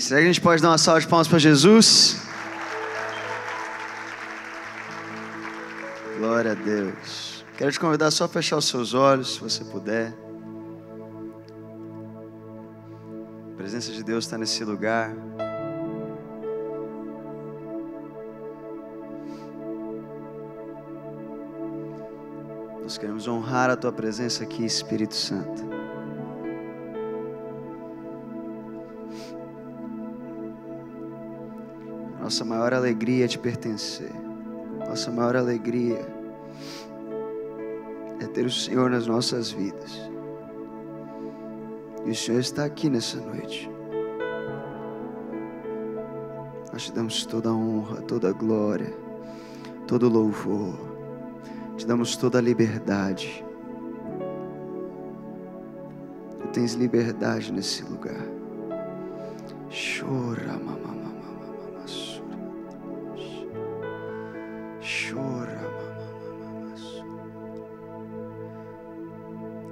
Será que a gente pode dar uma salva de palmas para Jesus? Glória a Deus. Quero te convidar só a fechar os seus olhos, se você puder. A presença de Deus está nesse lugar. Nós queremos honrar a Tua presença aqui, Espírito Santo. Nossa maior alegria é te pertencer. Nossa maior alegria é ter o Senhor nas nossas vidas. E o Senhor está aqui nessa noite. Nós te damos toda a honra, toda a glória, todo o louvor. Te damos toda a liberdade. Tu tens liberdade nesse lugar. Chora, mamãe.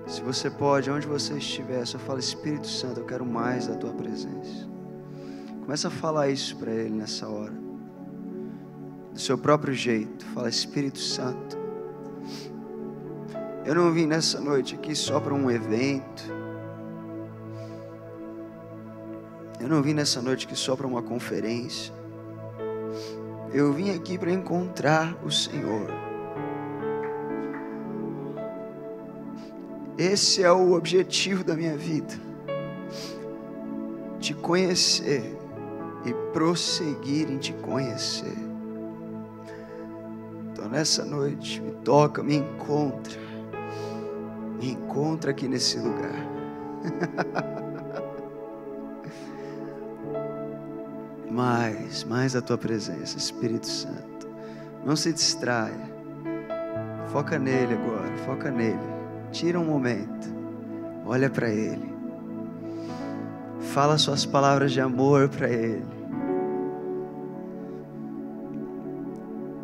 Se você pode, onde você estiver, só fala: Espírito Santo, eu quero mais da Tua presença. Começa a falar isso para Ele nessa hora, do seu próprio jeito. Fala: Espírito Santo, eu não vim nessa noite aqui só para um evento. Eu não vim nessa noite aqui só para uma conferência. Eu vim aqui para encontrar o Senhor. Esse é o objetivo da minha vida. Te conhecer e prosseguir em te conhecer. Então nessa noite, me toca, me encontra aqui nesse lugar. Mais a Tua presença, Espírito Santo. Não se distraia. Foca nele agora, foca nele. Tira um momento, olha para Ele. Fala suas palavras de amor para Ele.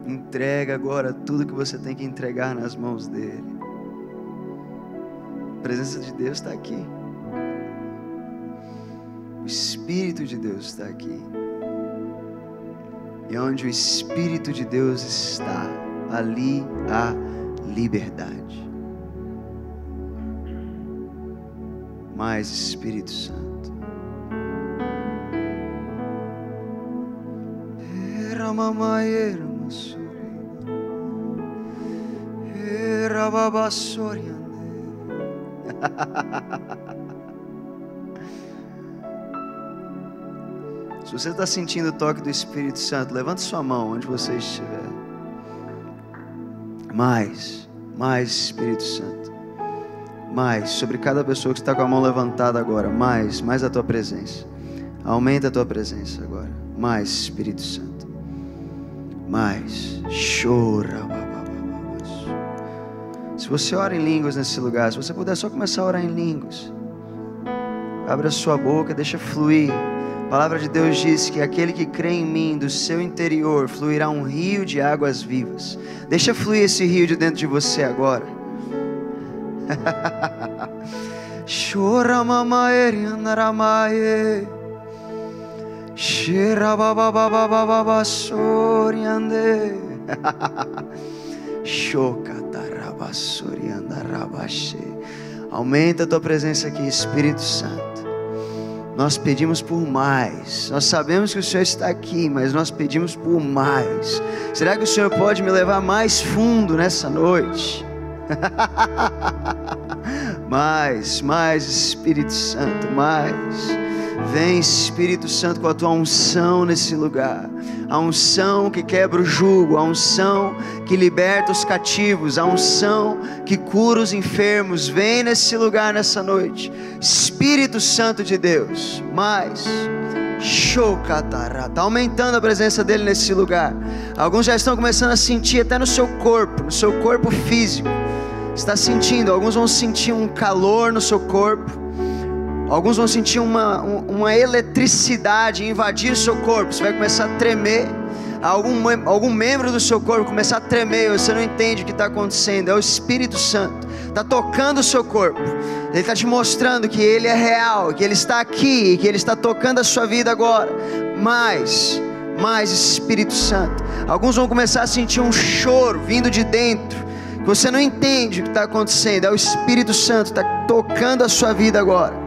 Entrega agora tudo que você tem que entregar nas mãos dEle. A presença de Deus está aqui. O Espírito de Deus está aqui. E onde o Espírito de Deus está, ali há liberdade. Mais Espírito Santo. Era mamãe, era maçori. Era babassori. Se você está sentindo o toque do Espírito Santo, levante sua mão onde você estiver. Mais Espírito Santo. Mais sobre cada pessoa que está com a mão levantada agora. Mais a Tua presença. Aumenta a Tua presença agora. Mais Espírito Santo. Mais. Chora. Se você ora em línguas nesse lugar, se você puder só começar a orar em línguas. Abra a sua boca, deixa fluir. A palavra de Deus diz que aquele que crê em mim, do seu interior fluirá um rio de águas vivas. Deixa fluir esse rio de dentro de você agora. Chora mamae andaramae. Shira babababababa soriande. Shokataraba soriandarabashe. Aumenta a Tua presença aqui, Espírito Santo. Nós pedimos por mais. Nós sabemos que o Senhor está aqui, mas nós pedimos por mais. Será que o Senhor pode me levar mais fundo nessa noite? mais Espírito Santo, mais. Vem Espírito Santo com a Tua unção nesse lugar. A unção que quebra o jugo, a unção que liberta os cativos, a unção que cura os enfermos. Vem nesse lugar nessa noite, Espírito Santo de Deus. Mais. Está aumentando a presença dele nesse lugar. Alguns já estão começando a sentir até no seu corpo físico. Está sentindo, alguns vão sentir um calor no seu corpo. Alguns vão sentir uma eletricidade invadir o seu corpo. Você vai começar a tremer. Algum membro do seu corpo começar a tremer. Você não entende o que está acontecendo. É o Espírito Santo está tocando o seu corpo. Ele está te mostrando que Ele é real, que Ele está aqui, que Ele está tocando a sua vida agora. Mais Espírito Santo. Alguns vão começar a sentir um choro vindo de dentro, que você não entende o que está acontecendo. É o Espírito Santo que está tocando a sua vida agora.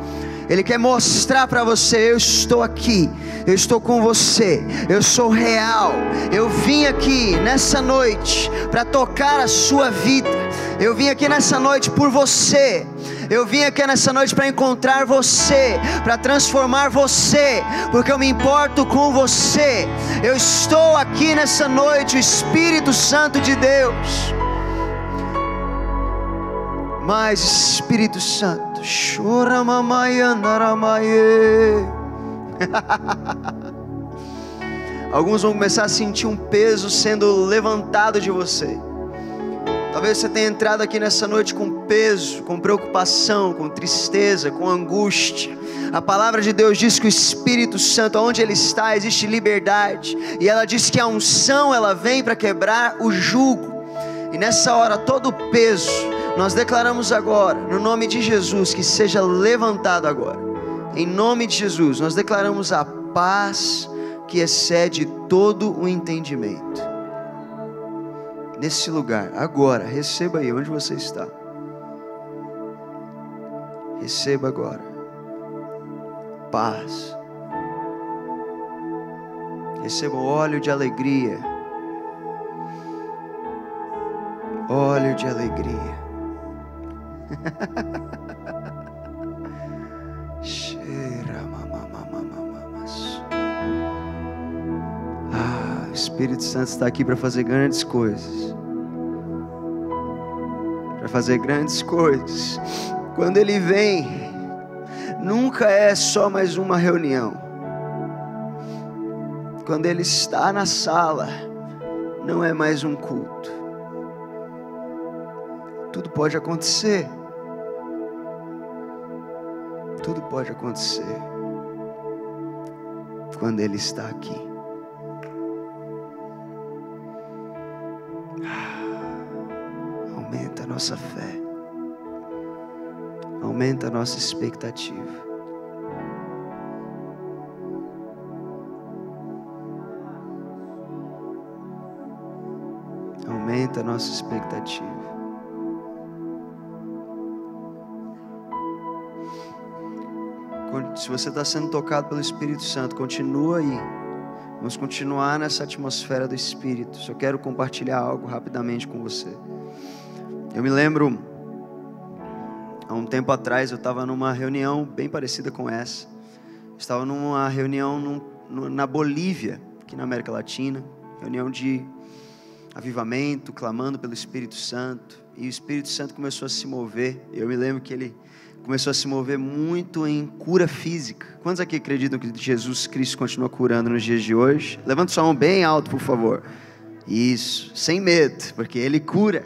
Ele quer mostrar para você: eu estou aqui, eu estou com você, eu sou real. Eu vim aqui nessa noite para tocar a sua vida. Eu vim aqui nessa noite por você. Eu vim aqui nessa noite para encontrar você, para transformar você, porque eu me importo com você. Eu estou aqui nessa noite, o Espírito Santo de Deus. Mais Espírito Santo. Chora mamãe andaramaie. Alguns vão começar a sentir um peso sendo levantado de você. Talvez você tenha entrado aqui nessa noite com peso, com preocupação, com tristeza, com angústia. A palavra de Deus diz que o Espírito Santo, onde Ele está, existe liberdade. E ela diz que a unção, ela vem para quebrar o jugo. E nessa hora, todo o peso, nós declaramos agora, no nome de Jesus, que seja levantado agora. Em nome de Jesus, nós declaramos a paz que excede todo o entendimento. Nesse lugar, agora, receba aí onde você está. Receba agora paz. Receba o óleo de alegria. Óleo de alegria. O Espírito Santo está aqui para fazer grandes coisas. Para fazer grandes coisas. Quando Ele vem, nunca é só mais uma reunião. Quando Ele está na sala, não é mais um culto. Tudo pode acontecer. Tudo pode acontecer quando Ele está aqui. Aumenta a nossa fé. Aumenta a nossa expectativa. Aumenta a nossa expectativa. Se você está sendo tocado pelo Espírito Santo, continua aí. Vamos continuar nessa atmosfera do Espírito. Só quero compartilhar algo rapidamente com você. Eu me lembro, há um tempo atrás, eu estava numa reunião bem parecida com essa. Estava numa reunião na Bolívia, aqui na América Latina. Reunião de avivamento, clamando pelo Espírito Santo. E o Espírito Santo começou a se mover. Eu me lembro que Ele começou a se mover muito em cura física. Quantos aqui acreditam que Jesus Cristo continua curando nos dias de hoje? Levanta sua mão bem alto, por favor. Isso, sem medo, porque Ele cura.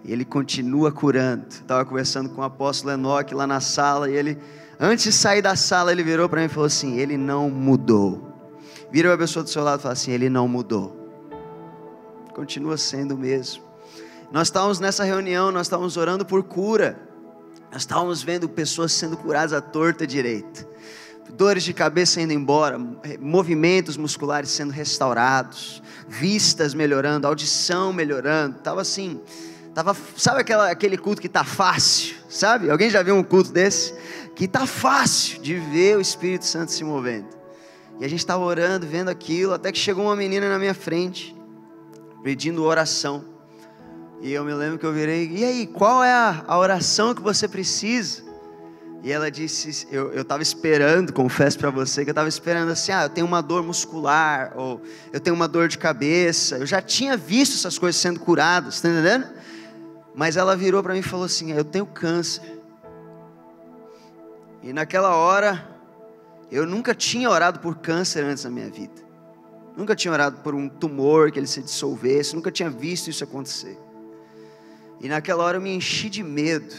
E Ele continua curando. Estava conversando com o apóstolo Enoque lá na sala. E ele, antes de sair da sala, ele virou para mim e falou assim: Ele não mudou. Vira para a pessoa do seu lado e fala assim: Ele não mudou. Continua sendo o mesmo. Nós estávamos nessa reunião, nós estávamos orando por cura. Nós estávamos vendo pessoas sendo curadas à torta e à direita. Dores de cabeça indo embora, movimentos musculares sendo restaurados, vistas melhorando, audição melhorando. Estava assim, sabe aquele culto que está fácil, sabe? Alguém já viu um culto desse? Que está fácil de ver o Espírito Santo se movendo. E a gente estava orando, vendo aquilo, até que chegou uma menina na minha frente, pedindo oração. E eu me lembro que eu virei: e aí, qual é a oração que você precisa? E ela disse, eu estava esperando, confesso para você, que eu estava esperando assim: eu tenho uma dor muscular, ou eu tenho uma dor de cabeça. Eu já tinha visto essas coisas sendo curadas, está entendendo? Mas ela virou para mim e falou assim: eu tenho câncer. E naquela hora, eu nunca tinha orado por câncer antes na minha vida. Nunca tinha orado por um tumor que ele se dissolvesse, nunca tinha visto isso acontecer. E naquela hora eu me enchi de medo.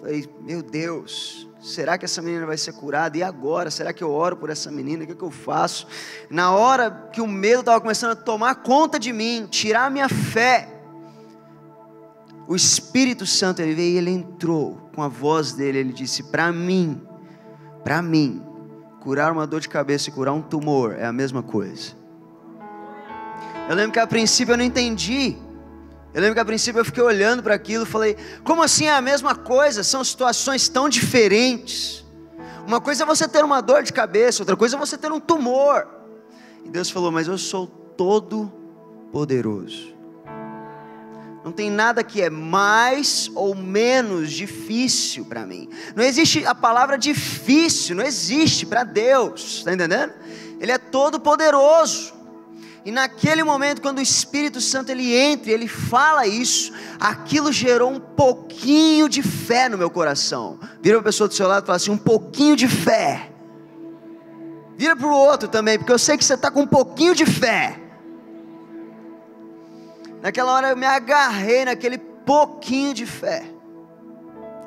Falei: meu Deus, será que essa menina vai ser curada? E agora? Será que eu oro por essa menina? O que eu faço? Na hora que o medo estava começando a tomar conta de mim, tirar a minha fé, o Espírito Santo, ele veio e ele entrou com a voz dele, ele disse: para mim, curar uma dor de cabeça e curar um tumor é a mesma coisa. Eu lembro que a princípio eu não entendi. Eu lembro que a princípio eu fiquei olhando para aquilo e falei: como assim é a mesma coisa? São situações tão diferentes. Uma coisa é você ter uma dor de cabeça, outra coisa é você ter um tumor. E Deus falou: mas eu sou todo poderoso. Não tem nada que é mais ou menos difícil para mim. Não existe a palavra difícil, não existe para Deus, está entendendo? Ele é todo poderoso. E naquele momento, quando o Espírito Santo ele entra e ele fala isso, aquilo gerou um pouquinho de fé no meu coração. Vira para a pessoa do seu lado e fala assim: um pouquinho de fé. Vira para o outro também, porque eu sei que você está com um pouquinho de fé. Naquela hora eu me agarrei naquele pouquinho de fé.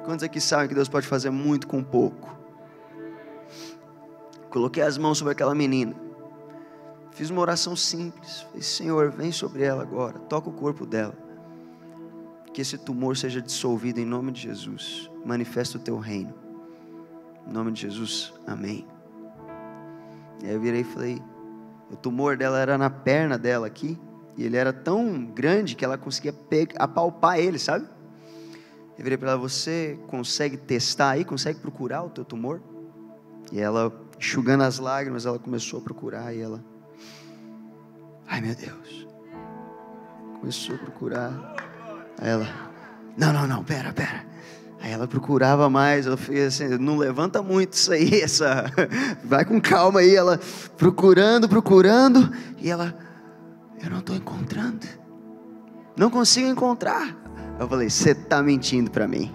Quantos aqui sabem que Deus pode fazer muito com pouco? Coloquei as mãos sobre aquela menina. Fiz uma oração simples. Falei: Senhor, vem sobre ela agora. Toca o corpo dela. Que esse tumor seja dissolvido em nome de Jesus. Manifesta o teu reino. Em nome de Jesus, amém. E aí eu virei e falei: o tumor dela era na perna dela aqui. E ele era tão grande que ela conseguia apalpar ele, sabe? Eu virei para ela: você consegue testar aí? Consegue procurar o teu tumor? E ela, enxugando as lágrimas, ela começou a procurar. E ela: ai meu Deus. Começou a procurar. Aí ela: não, pera. Aí ela procurava mais. Eu fiquei assim: não levanta muito isso aí, vai com calma aí. Ela procurando. E ela: eu não estou encontrando. Não consigo encontrar. Eu falei: você está mentindo para mim.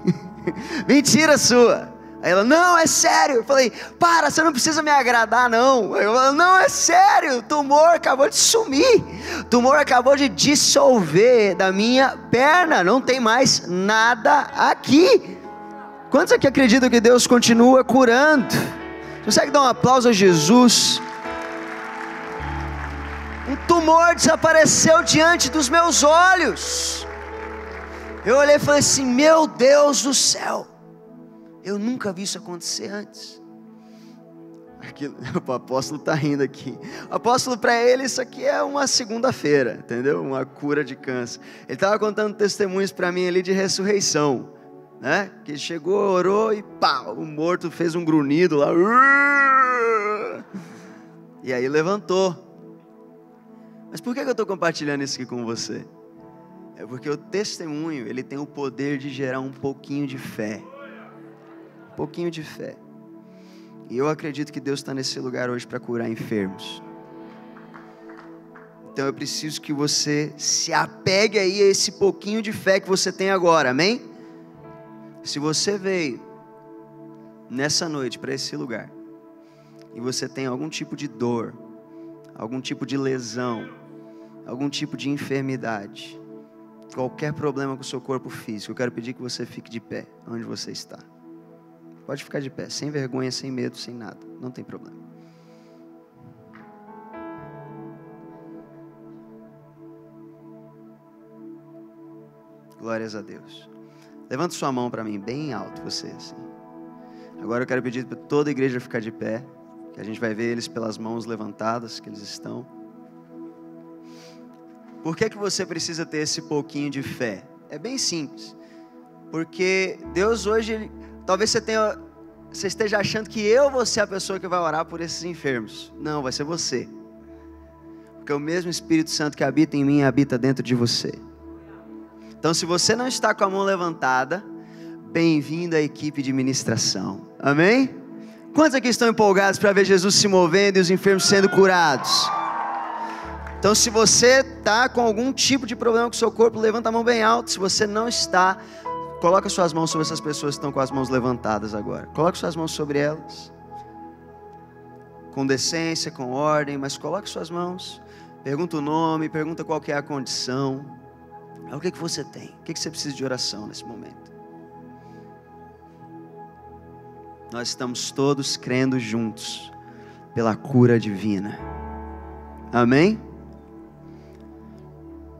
Mentira sua. Aí ela: não, é sério. Eu falei: para, você não precisa me agradar não. Aí eu falei: não, é sério. O tumor acabou de sumir. O tumor acabou de dissolver da minha perna. Não tem mais nada aqui. Quantos aqui acreditam que Deus continua curando? Você consegue dar um aplauso a Jesus? Um tumor desapareceu diante dos meus olhos. Eu olhei e falei assim: meu Deus do céu, eu nunca vi isso acontecer antes. O apóstolo está rindo aqui. O apóstolo, para ele, isso aqui é uma segunda-feira, entendeu? Uma cura de câncer. Ele estava contando testemunhos para mim ali de ressurreição, né? Que chegou, orou e pá, o morto fez um grunhido lá. E aí levantou. Mas por que eu estou compartilhando isso aqui com você? É porque o testemunho, ele tem o poder de gerar um pouquinho de fé. Um pouquinho de fé. E eu acredito que Deus está nesse lugar hoje para curar enfermos. Então eu preciso que você se apegue aí a esse pouquinho de fé que você tem agora, amém? Se você veio nessa noite para esse lugar e você tem algum tipo de dor, algum tipo de lesão, algum tipo de enfermidade, qualquer problema com o seu corpo físico, eu quero pedir que você fique de pé onde você está. Pode ficar de pé, sem vergonha, sem medo, sem nada, não tem problema. Glórias a Deus. Levanta sua mão para mim, bem alto, você assim. Agora eu quero pedir para toda a igreja ficar de pé, que a gente vai ver eles pelas mãos levantadas que eles estão. Por que você precisa ter esse pouquinho de fé? É bem simples. Porque Deus hoje, talvez você esteja achando que eu vou ser a pessoa que vai orar por esses enfermos. Não, vai ser você. Porque o mesmo Espírito Santo que habita em mim, habita dentro de você. Então, se você não está com a mão levantada, bem-vindo à equipe de ministração. Amém? Quantos aqui estão empolgados para ver Jesus se movendo e os enfermos sendo curados? Então, se você está com algum tipo de problema com o seu corpo, levanta a mão bem alto. Se você não está, coloca suas mãos sobre essas pessoas que estão com as mãos levantadas agora. Coloque suas mãos sobre elas. Com decência, com ordem, mas coloque suas mãos. Pergunta o nome, pergunta qual que é a condição. O que você tem? O que você precisa de oração nesse momento? Nós estamos todos crendo juntos pela cura divina. Amém?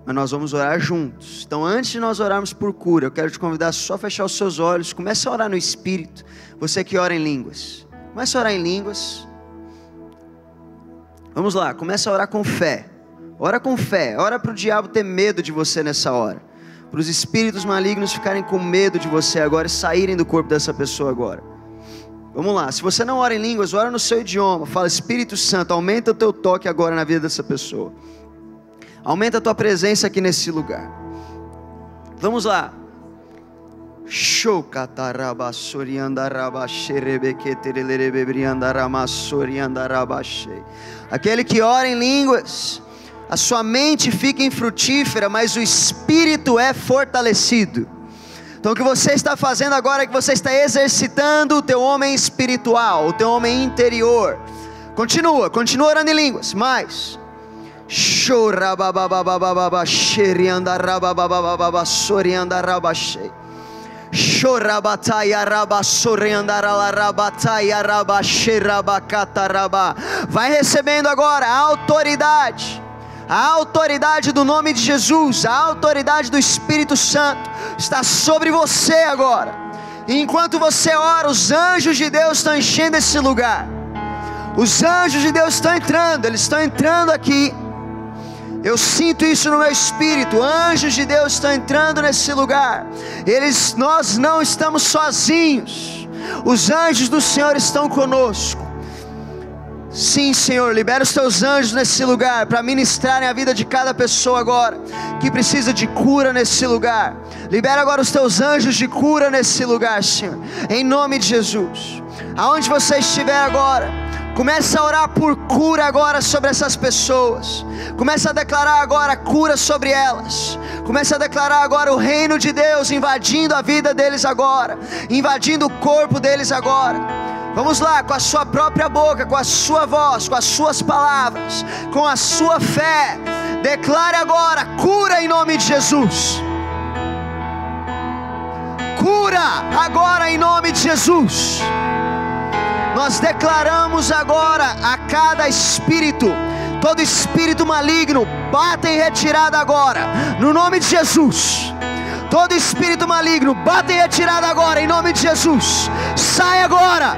mas nós vamos orar juntos. Então, antes de nós orarmos por cura, eu quero te convidar só a fechar os seus olhos. Comece a orar no Espírito. Você que ora em línguas, comece a orar em línguas. Vamos lá, comece a orar com fé. Ora com fé, ora para o diabo ter medo de você nessa hora, para os espíritos malignos ficarem com medo de você agora e saírem do corpo dessa pessoa agora. Vamos lá, se você não ora em línguas, ora no seu idioma. Fala: Espírito Santo, aumenta o teu toque agora na vida dessa pessoa. Aumenta a tua presença aqui nesse lugar. Vamos lá. Aquele que ora em línguas, a sua mente fica infrutífera, mas o espírito é fortalecido. Então o que você está fazendo agora é que você está exercitando o teu homem espiritual, o teu homem interior. Continua orando em línguas, mais. Vai recebendo agora a autoridade do nome de Jesus, a autoridade do Espírito Santo está sobre você agora. E enquanto você ora, os anjos de Deus estão enchendo esse lugar. Os anjos de Deus estão entrando, eles estão entrando aqui. Eu sinto isso no meu espírito. Anjos de Deus estão entrando nesse lugar. Nós não estamos sozinhos. Os anjos do Senhor estão conosco. Sim, Senhor, libera os teus anjos nesse lugar para ministrarem a vida de cada pessoa agora que precisa de cura nesse lugar. Libera agora os teus anjos de cura nesse lugar, Senhor, em nome de Jesus. Aonde você estiver agora, comece a orar por cura agora sobre essas pessoas. Comece a declarar agora cura sobre elas. Comece a declarar agora o reino de Deus invadindo a vida deles agora, invadindo o corpo deles agora. Vamos lá, com a sua própria boca, com a sua voz, com as suas palavras, com a sua fé, declare agora cura em nome de Jesus. Cura agora em nome de Jesus. Nós declaramos agora a cada espírito, todo espírito maligno, bata em retirada agora, no nome de Jesus. Todo espírito maligno, bata em retirada agora, em nome de Jesus. Sai agora,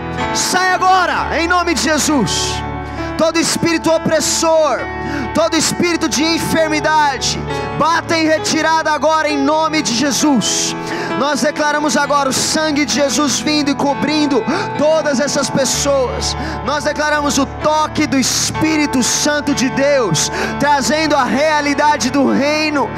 em nome de Jesus. Todo espírito opressor, todo espírito de enfermidade, bata em retirada agora, em nome de Jesus. Nós declaramos agora o sangue de Jesus vindo e cobrindo todas essas pessoas. Nós declaramos o toque do Espírito Santo de Deus, trazendo a realidade do reino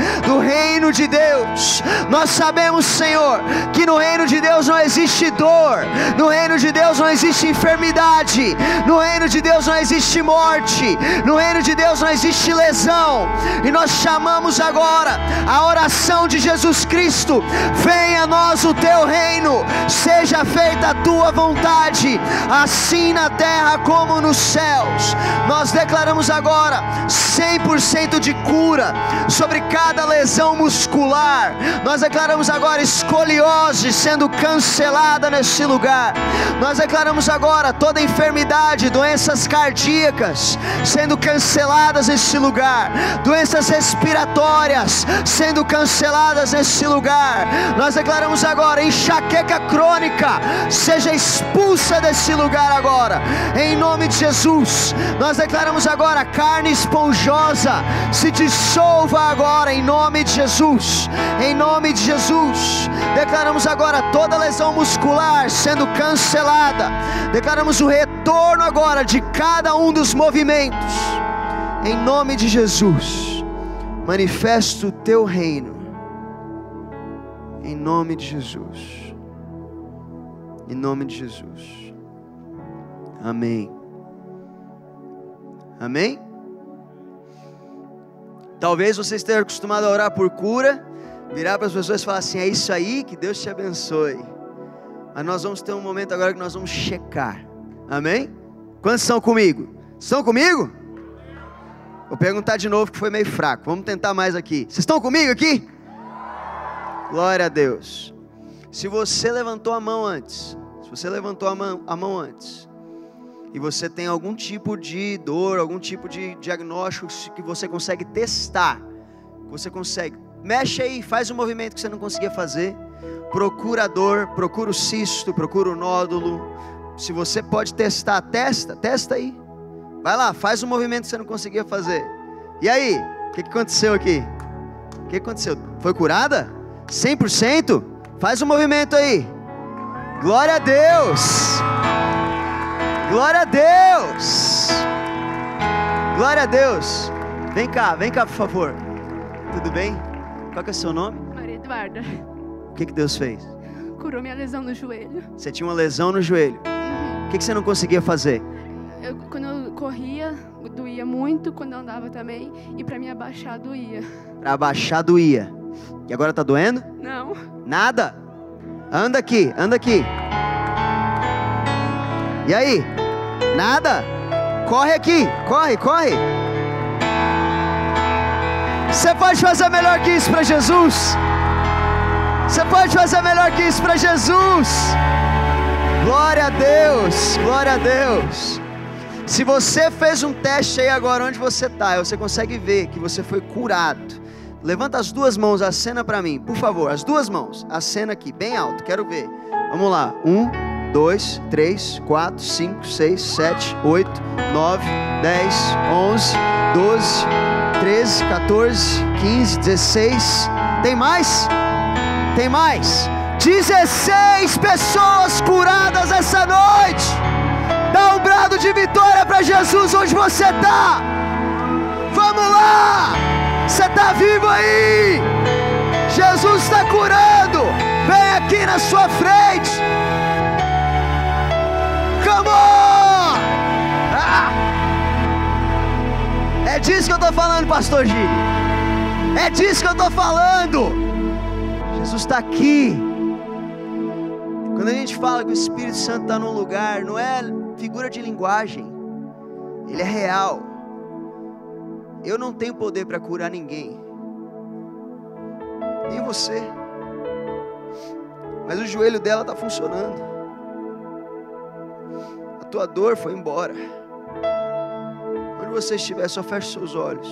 de Deus. Nós sabemos, Senhor, que no reino de Deus não existe dor, no reino de Deus não existe enfermidade, no reino de Deus não existe morte, no reino de Deus não existe lesão. E nós chamamos agora a oração de Jesus Cristo: venha a nós o teu reino, seja feita a tua vontade, assim na terra como nos céus. Nós declaramos agora 100% de cura sobre cada lesão muscular. Nós declaramos agora escoliose sendo cancelada nesse lugar. Nós declaramos agora toda enfermidade, doenças cardíacas sendo canceladas nesse lugar, doenças respiratórias sendo canceladas nesse lugar. Nós declaramos agora enxaqueca crônica seja expulsa desse lugar agora, em nome de Jesus. Nós declaramos agora carne esponjosa se dissolva agora, em nome de Jesus, em nome de Jesus. Declaramos agora toda lesão muscular sendo cancelada. Declaramos o retorno agora de cada um dos movimentos, em nome de Jesus. Manifesta o teu reino, em nome de Jesus, em nome de Jesus. Amém. Amém? Talvez você esteja acostumado a orar por cura, virar para as pessoas e falar assim: é isso aí, que Deus te abençoe. Mas nós vamos ter um momento agora que nós vamos checar. Amém? Quantos estão comigo? Estão comigo? Vou perguntar de novo que foi meio fraco. Vamos tentar mais aqui. Vocês estão comigo aqui? Glória a Deus. Se você levantou a mão antes, e você tem algum tipo de dor, algum tipo de diagnóstico que você consegue testar Você consegue. Mexe aí, faz um movimento que você não conseguia fazer. Procura a dor, procura o cisto, procura o nódulo. Se você pode testar, testa aí. Vai lá, faz um movimento que você não conseguia fazer. E aí, o que aconteceu aqui? O que aconteceu? Foi curada? 100%? Faz um movimento aí. Glória a Deus. Glória a Deus. Glória a Deus. Vem cá, por favor. Tudo bem? Qual que é o seu nome? Maria Eduarda. O que Deus fez? Curou minha lesão no joelho. Você tinha uma lesão no joelho. O que você não conseguia fazer? Quando eu corria, doía muito. Quando eu andava também. E pra me abaixar, doía. Pra abaixar, doía. E agora tá doendo? Não. Nada? Anda aqui, anda aqui. E aí? Nada? Corre aqui, corre. Você pode fazer melhor que isso para Jesus? Você pode fazer melhor que isso para Jesus? Glória a Deus, glória a Deus. Se você fez um teste aí agora onde você está, você consegue ver que você foi curado. Levanta as duas mãos, acena para mim, por favor, as duas mãos, acena aqui, bem alto, quero ver. Vamos lá, 1, 2, 3, 4, 5, 6, 7, 8, 9, 10, 11, 12, 13, 14, 15, 16. Tem mais? Tem mais? 16 pessoas curadas essa noite. Dá um brado de vitória para Jesus onde você está. Vamos lá. Você está vivo aí. Jesus está curando. Vem aqui na sua frente. Come on. É disso que eu estou falando, pastor Gil. É disso que eu estou falando. Jesus está aqui. Quando a gente fala que o Espírito Santo está num lugar, não é figura de linguagem. Ele é real. Eu não tenho poder para curar ninguém, nem você. Mas o joelho dela está funcionando. A tua dor foi embora. Onde você estiver, só feche seus olhos.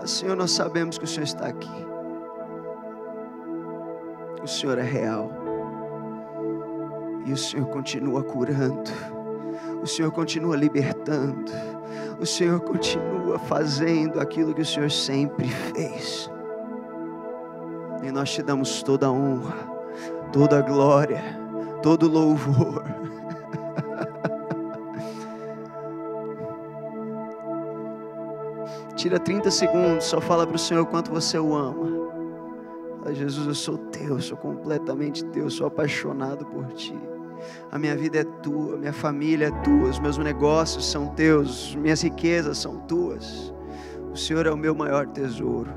Senhor, nós sabemos que o Senhor está aqui. O Senhor é real. E o Senhor continua curando. O Senhor continua libertando. O Senhor continua fazendo aquilo que o Senhor sempre fez. E nós te damos toda a honra, toda a glória, todo o louvor. Tira 30 segundos, só fala para o Senhor o quanto você o ama. Fala, Jesus, eu sou teu, eu sou completamente teu, eu sou apaixonado por ti. A minha vida é tua, minha família é tua, os meus negócios são teus, minhas riquezas são tuas. O Senhor é o meu maior tesouro.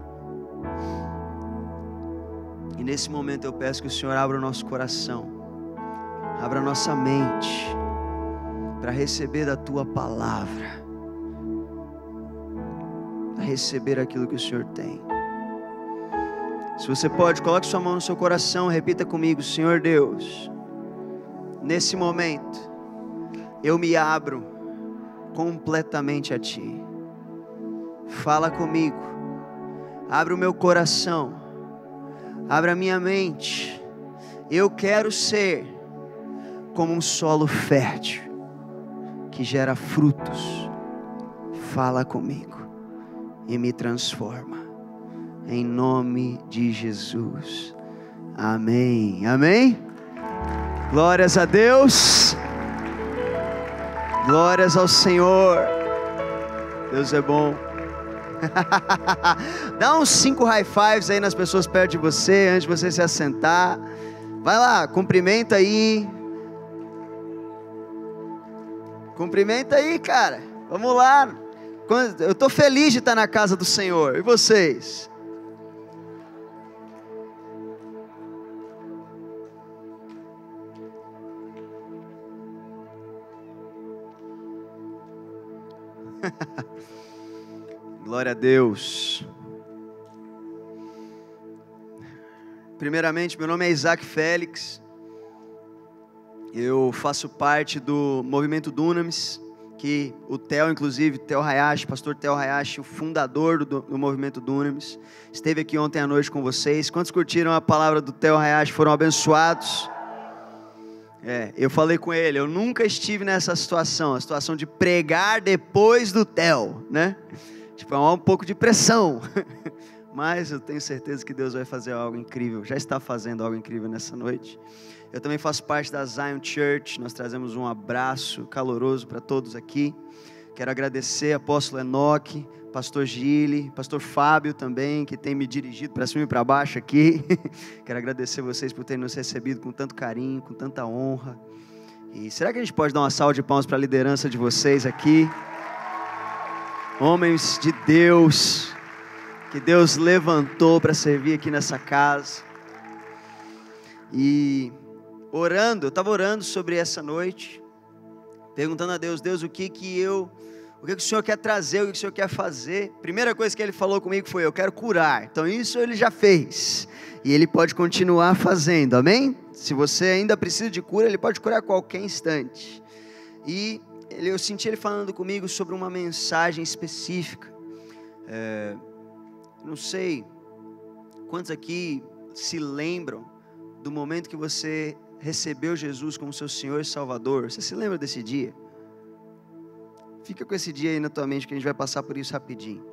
E nesse momento eu peço que o Senhor abra o nosso coração, abra a nossa mente, para receber da tua palavra, para receber aquilo que o Senhor tem. Se você pode, coloque sua mão no seu coração, repita comigo: Senhor Deus, nesse momento, eu me abro completamente a Ti. Fala comigo, abre o meu coração, abre a minha mente. Eu quero ser como um solo fértil, que gera frutos. Fala comigo e me transforma, em nome de Jesus. Amém, amém. Glórias a Deus. Glórias ao Senhor. Deus é bom. Dá uns 5 high fives aí nas pessoas perto de você, antes de você se assentar. Vai lá, cumprimenta aí. Cumprimenta aí, cara. Vamos lá. Eu estou feliz de estar na casa do Senhor. E vocês? Glória a Deus. Primeiramente, meu nome é Isaac Félix. Eu faço parte do Movimento Dunamis. que o Theo, inclusive, Theo Hayashi, pastor Theo Hayashi, o fundador do movimento Dunamis, esteve aqui ontem à noite com vocês. Quantos curtiram a palavra do Theo Hayashi, foram abençoados? Eu falei com ele, eu nunca estive nessa situação, a situação de pregar depois do Theo, né? Tipo, é um pouco de pressão, mas eu tenho certeza que Deus vai fazer algo incrível, já está fazendo algo incrível nessa noite. Eu também faço parte da Zion Church, nós trazemos um abraço caloroso para todos aqui. Quero agradecer ao apóstolo Enoque, pastor Gile, pastor Fábio também, que tem me dirigido para cima e para baixo aqui. Quero agradecer vocês por terem nos recebido com tanto carinho, com tanta honra. E será que a gente pode dar uma salva de palmas para a liderança de vocês aqui? Homens de Deus, que Deus levantou para servir aqui nessa casa. E eu estava orando sobre essa noite, perguntando a Deus, o que o Senhor quer trazer, o que o Senhor quer fazer. Primeira coisa que Ele falou comigo foi, eu quero curar. Então isso Ele já fez, e Ele pode continuar fazendo, amém? Se você ainda precisa de cura, Ele pode curar a qualquer instante. E eu senti Ele falando comigo sobre uma mensagem específica. Não sei quantos aqui se lembram do momento que você recebeu Jesus como seu Senhor e Salvador. Você se lembra desse dia? Fica com esse dia aí na tua mente, que a gente vai passar por isso rapidinho.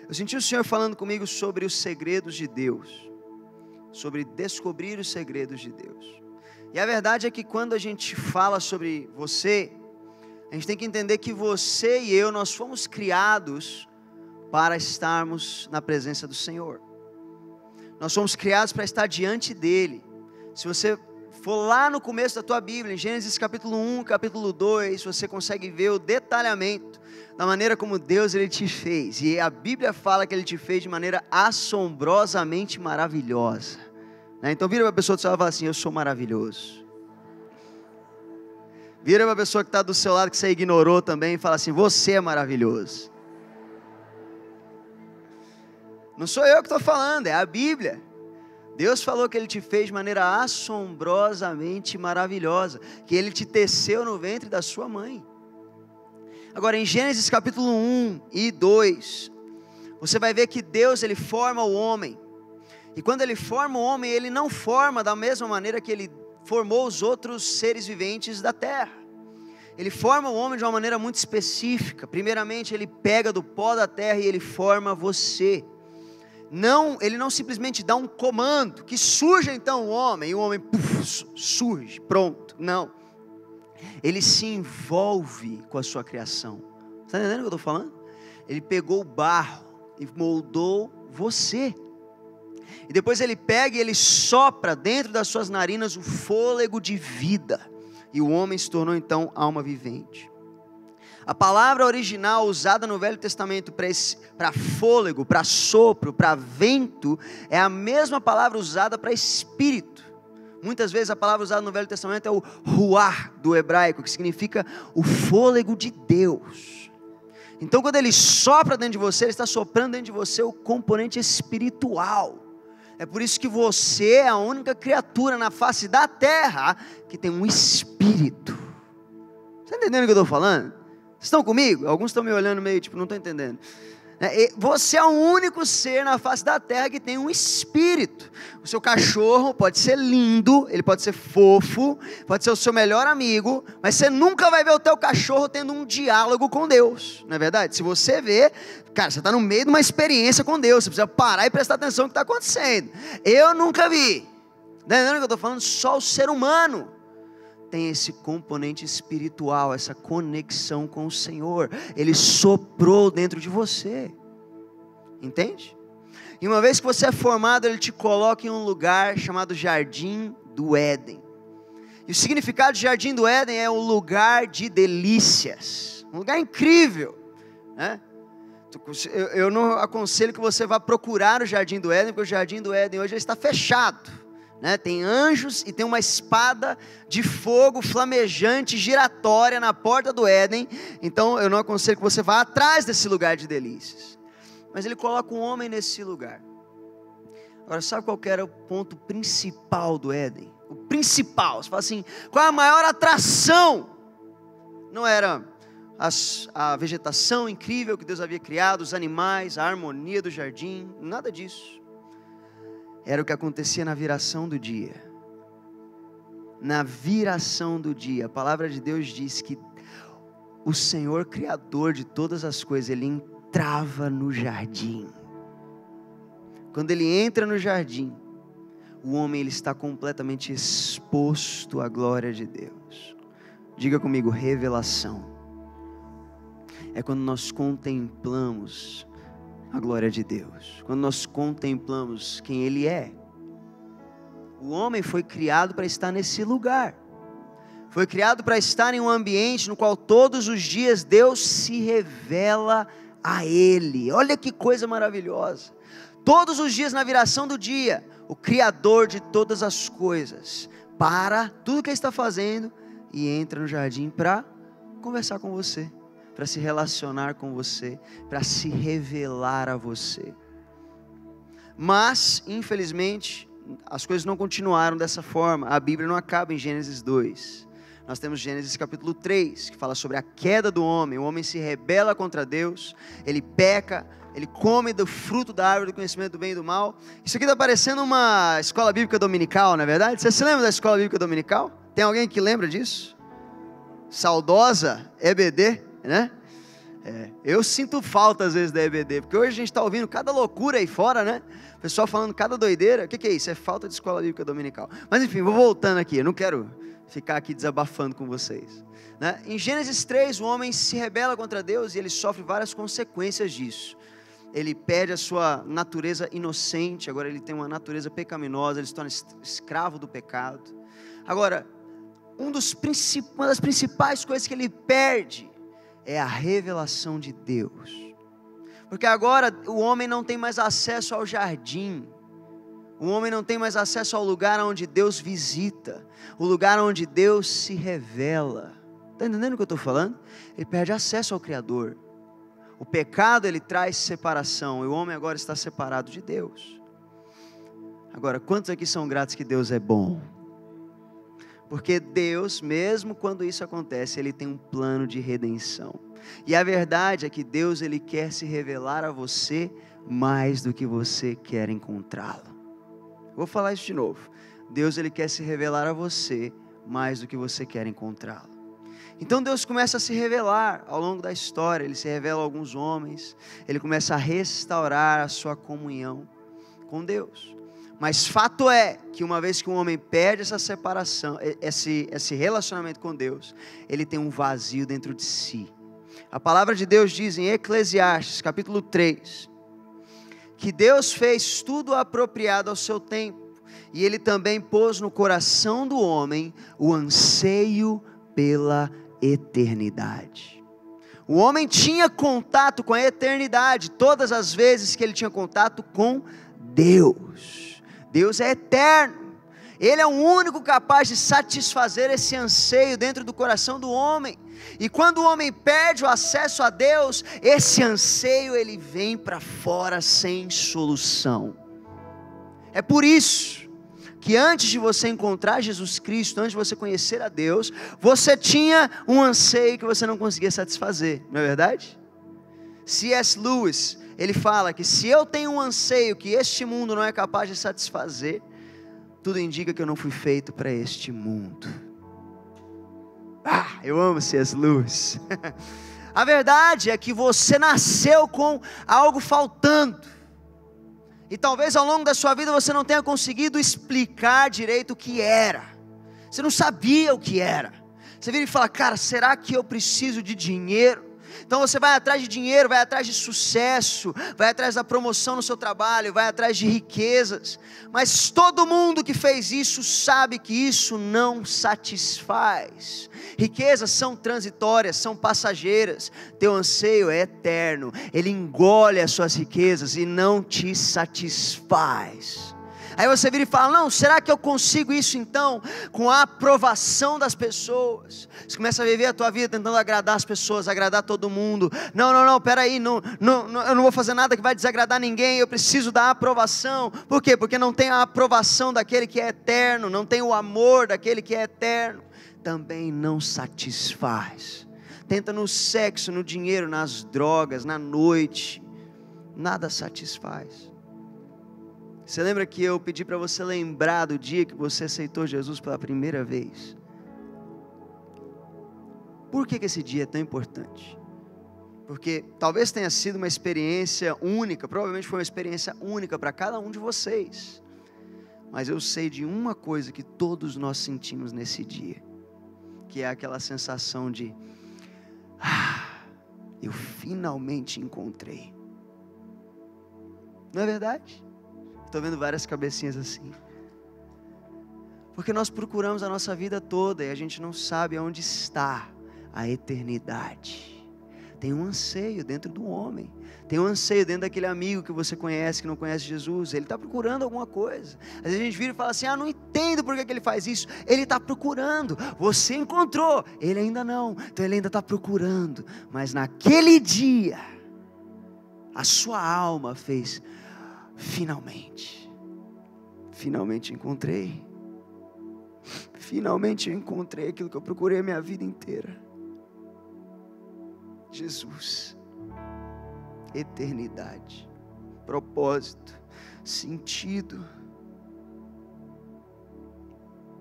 Eu senti o Senhor falando comigo sobre os segredos de Deus, sobre descobrir os segredos de Deus. E a verdade é que quando a gente fala sobre você, a gente tem que entender que você e eu, nós fomos criados para estarmos na presença do Senhor. Nós fomos criados para estar diante dEle. Se você for lá no começo da tua Bíblia, em Gênesis capítulo 1, capítulo 2, você consegue ver o detalhamento da maneira como Deus Ele te fez. E a Bíblia fala que Ele te fez de maneira assombrosamente maravilhosa. Então vira para a pessoa do seu lado e fala assim, eu sou maravilhoso. Vira para a pessoa que está do seu lado, que você ignorou também, e fala assim, você é maravilhoso. Não sou eu que estou falando, é a Bíblia. Deus falou que Ele te fez de maneira assombrosamente maravilhosa, que Ele te teceu no ventre da sua mãe. Agora em Gênesis capítulo 1 e 2, você vai ver que Deus Ele forma o homem, e quando Ele forma o homem, Ele não forma da mesma maneira que Ele formou os outros seres viventes da terra. Ele forma o homem de uma maneira muito específica. Primeiramente Ele pega do pó da terra e Ele forma você. Ele não simplesmente dá um comando, que surja então o homem, e o homem surge, pronto, não. Ele se envolve com a sua criação. Está entendendo o que eu estou falando? Ele pegou o barro e moldou você. E depois Ele pega e Ele sopra dentro das suas narinas o fôlego de vida. E o homem se tornou então alma vivente. A palavra original usada no Velho Testamento para fôlego, para sopro, para vento, é a mesma palavra usada para espírito. Muitas vezes a palavra usada no Velho Testamento é o ruach do hebraico, que significa o fôlego de Deus. Então quando Ele sopra dentro de você, Ele está soprando dentro de você o componente espiritual. É por isso que você é a única criatura na face da terra que tem um espírito. Você está entendendo o que eu estou falando? Estão comigo? Alguns estão me olhando meio tipo, não estou entendendo. Você é o único ser na face da terra que tem um espírito. O seu cachorro pode ser lindo, ele pode ser fofo, pode ser o seu melhor amigo, mas você nunca vai ver o teu cachorro tendo um diálogo com Deus, não é verdade? Se você vê, cara, você está no meio de uma experiência com Deus, você precisa parar e prestar atenção no que está acontecendo. Eu nunca vi. Não é o que eu estou falando? Só o ser humano tem esse componente espiritual, essa conexão com o Senhor. Ele soprou dentro de você, entende? E uma vez que você é formado, Ele te coloca em um lugar chamado Jardim do Éden. E o significado de Jardim do Éden é um lugar de delícias, um lugar incrível, né? Eu não aconselho que você vá procurar o Jardim do Éden, porque o Jardim do Éden hoje está fechado. Tem anjos e tem uma espada de fogo flamejante, giratória na porta do Éden. Então eu não aconselho que você vá atrás desse lugar de delícias. Mas Ele coloca um homem nesse lugar. Agora sabe qual que era o ponto principal do Éden? O principal, você fala assim, qual é a maior atração? Não era a vegetação incrível que Deus havia criado, os animais, a harmonia do jardim, nada disso. Era o que acontecia na viração do dia. Na viração do dia, a palavra de Deus diz que o Senhor Criador de todas as coisas, Ele entrava no jardim. Quando Ele entra no jardim, o homem ele está completamente exposto à glória de Deus. Diga comigo, revelação. É quando nós contemplamos a glória de Deus. Quando nós contemplamos quem Ele é. O homem foi criado para estar nesse lugar. Foi criado para estar em um ambiente no qual todos os dias Deus se revela a Ele. Olha que coisa maravilhosa. Todos os dias na viração do dia, o Criador de todas as coisas para tudo que Ele está fazendo e entra no jardim para conversar com você, para se relacionar com você, para se revelar a você. Mas, infelizmente, as coisas não continuaram dessa forma. A Bíblia não acaba em Gênesis 2. Nós temos Gênesis capítulo 3, que fala sobre a queda do homem. O homem se rebela contra Deus, ele peca, ele come do fruto da árvore do conhecimento do bem e do mal. Isso aqui está parecendo uma escola bíblica dominical, não é verdade? Você se lembra da escola bíblica dominical? Tem alguém que lembra disso? Saudosa EBD, né? Eu sinto falta às vezes da EBD, porque hoje a gente está ouvindo cada loucura aí fora, né? O pessoal falando cada doideira. O que é isso? É falta de escola bíblica dominical. Mas enfim, vou voltando aqui, eu não quero ficar aqui desabafando com vocês, né? Em Gênesis 3, o homem se rebela contra Deus e ele sofre várias consequências disso. Ele perde a sua natureza inocente, agora ele tem uma natureza pecaminosa, ele se torna escravo do pecado. Agora, uma das principais coisas que ele perde é a revelação de Deus. Porque agora o homem não tem mais acesso ao jardim. O homem não tem mais acesso ao lugar onde Deus visita. O lugar onde Deus se revela. Está entendendo o que eu estou falando? Ele perde acesso ao Criador. O pecado ele traz separação. E o homem agora está separado de Deus. Agora, quantos aqui são gratos que Deus é bom? Porque Deus, mesmo quando isso acontece, Ele tem um plano de redenção. E a verdade é que Deus, Ele quer se revelar a você mais do que você quer encontrá-lo. Vou falar isso de novo. Deus, Ele quer se revelar a você mais do que você quer encontrá-lo. Então Deus começa a se revelar ao longo da história. Ele se revela a alguns homens. Ele começa a restaurar a sua comunhão com Deus. Mas fato é que uma vez que um homem perde essa separação, esse relacionamento com Deus, ele tem um vazio dentro de si. A palavra de Deus diz em Eclesiastes capítulo 3, que Deus fez tudo apropriado ao seu tempo, e Ele também pôs no coração do homem o anseio pela eternidade. O homem tinha contato com a eternidade todas as vezes que ele tinha contato com Deus. Deus é eterno, Ele é o único capaz de satisfazer esse anseio dentro do coração do homem, e quando o homem perde o acesso a Deus, esse anseio ele vem para fora sem solução. É por isso que antes de você encontrar Jesus Cristo, antes de você conhecer a Deus, você tinha um anseio que você não conseguia satisfazer, não é verdade? C.S. Lewis, ele fala que se eu tenho um anseio que este mundo não é capaz de satisfazer, tudo indica que eu não fui feito para este mundo. Eu amo C.S. Lewis. A verdade é que você nasceu com algo faltando. E talvez ao longo da sua vida você não tenha conseguido explicar direito o que era. Você não sabia o que era. Você vira e fala, cara, será que eu preciso de dinheiro? Então você vai atrás de dinheiro, vai atrás de sucesso, vai atrás da promoção no seu trabalho, vai atrás de riquezas. Mas todo mundo que fez isso sabe que isso não satisfaz. Riquezas são transitórias, são passageiras. Teu anseio é eterno. Ele engole as suas riquezas e não te satisfaz. Aí você vira e fala, não, será que eu consigo isso então? Com a aprovação das pessoas. Você começa a viver a tua vida tentando agradar as pessoas, agradar todo mundo. Não, peraí, eu não vou fazer nada que vai desagradar ninguém, eu preciso da aprovação. Por quê? Porque não tem a aprovação daquele que é eterno, não tem o amor daquele que é eterno. Também não satisfaz. tenta no sexo, no dinheiro, nas drogas, na noite. Nada satisfaz. Você lembra que eu pedi para você lembrar do dia que você aceitou Jesus pela primeira vez? Por que esse dia é tão importante? Porque talvez tenha sido uma experiência única, provavelmente foi uma experiência única para cada um de vocês. Mas eu sei de uma coisa que todos nós sentimos nesse dia, que é aquela sensação de, eu finalmente encontrei. Não é verdade? Estou vendo várias cabecinhas assim. Porque nós procuramos a nossa vida toda e a gente não sabe aonde está a eternidade. Tem um anseio dentro do homem. Tem um anseio dentro daquele amigo que você conhece, que não conhece Jesus. Ele está procurando alguma coisa. Às vezes a gente vira e fala assim, não entendo por que ele faz isso. Ele está procurando. Você encontrou. Ele ainda não. Então ele ainda está procurando. Mas naquele dia, a sua alma fez, finalmente encontrei. Finalmente eu encontrei aquilo que eu procurei a minha vida inteira. Jesus, eternidade, propósito, sentido.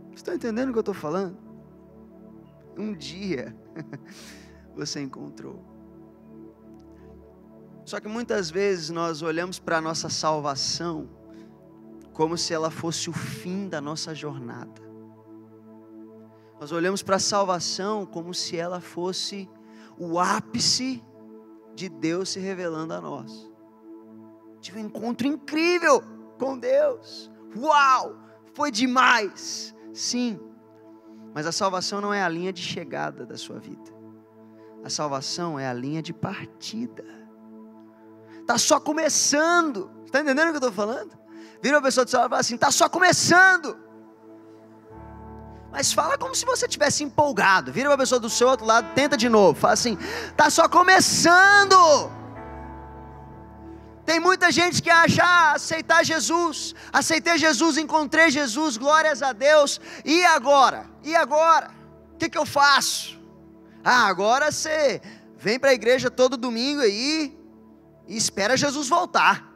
Você está entendendo o que eu estou falando? Um dia você encontrou. Só que muitas vezes nós olhamos para a nossa salvação como se ela fosse o fim da nossa jornada. Nós olhamos para a salvação como se ela fosse o ápice de Deus se revelando a nós. Tive um encontro incrível com Deus. Uau! Foi demais. Sim. Mas a salvação não é a linha de chegada da sua vida. A salvação é a linha de partida. Está só começando. Está entendendo o que eu estou falando? Vira uma pessoa do seu lado e fala assim, está só começando. Mas fala como se você estivesse empolgado. Vira uma pessoa do seu outro lado, tenta de novo. Fala assim, está só começando. Tem muita gente que acha, aceitar Jesus. Aceitei Jesus, encontrei Jesus, glórias a Deus. E agora? E agora? O que eu faço? Agora você vem para a igreja todo domingo aí e espera Jesus voltar.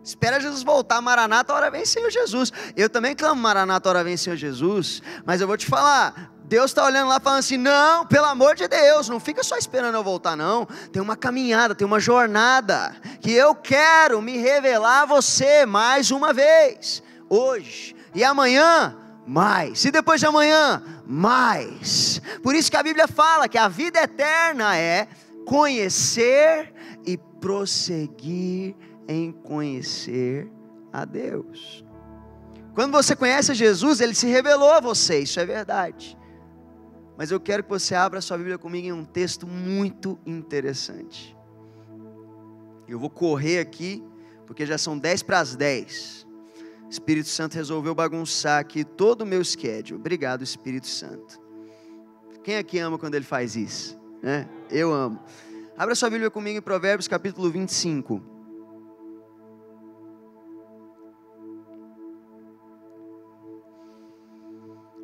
Espera Jesus voltar, Maranata, hora vem Senhor Jesus. Eu também clamo Maranata, hora vem Senhor Jesus. Mas eu vou te falar, Deus está olhando lá falando assim, não, pelo amor de Deus, não fica só esperando eu voltar não. Tem uma caminhada, tem uma jornada, que eu quero me revelar a você mais uma vez. Hoje, e amanhã, mais. E depois de amanhã, mais. Por isso que a Bíblia fala que a vida eterna é conhecer e prosseguir em conhecer a Deus. Quando você conhece Jesus, Ele se revelou a você, isso é verdade. Mas eu quero que você abra sua Bíblia comigo em um texto muito interessante. Eu vou correr aqui, porque já são 10:10. O Espírito Santo resolveu bagunçar aqui todo o meu schedule. Obrigado, Espírito Santo. Quem aqui ama quando Ele faz isso? Eu amo. Abra sua Bíblia comigo em Provérbios capítulo 25.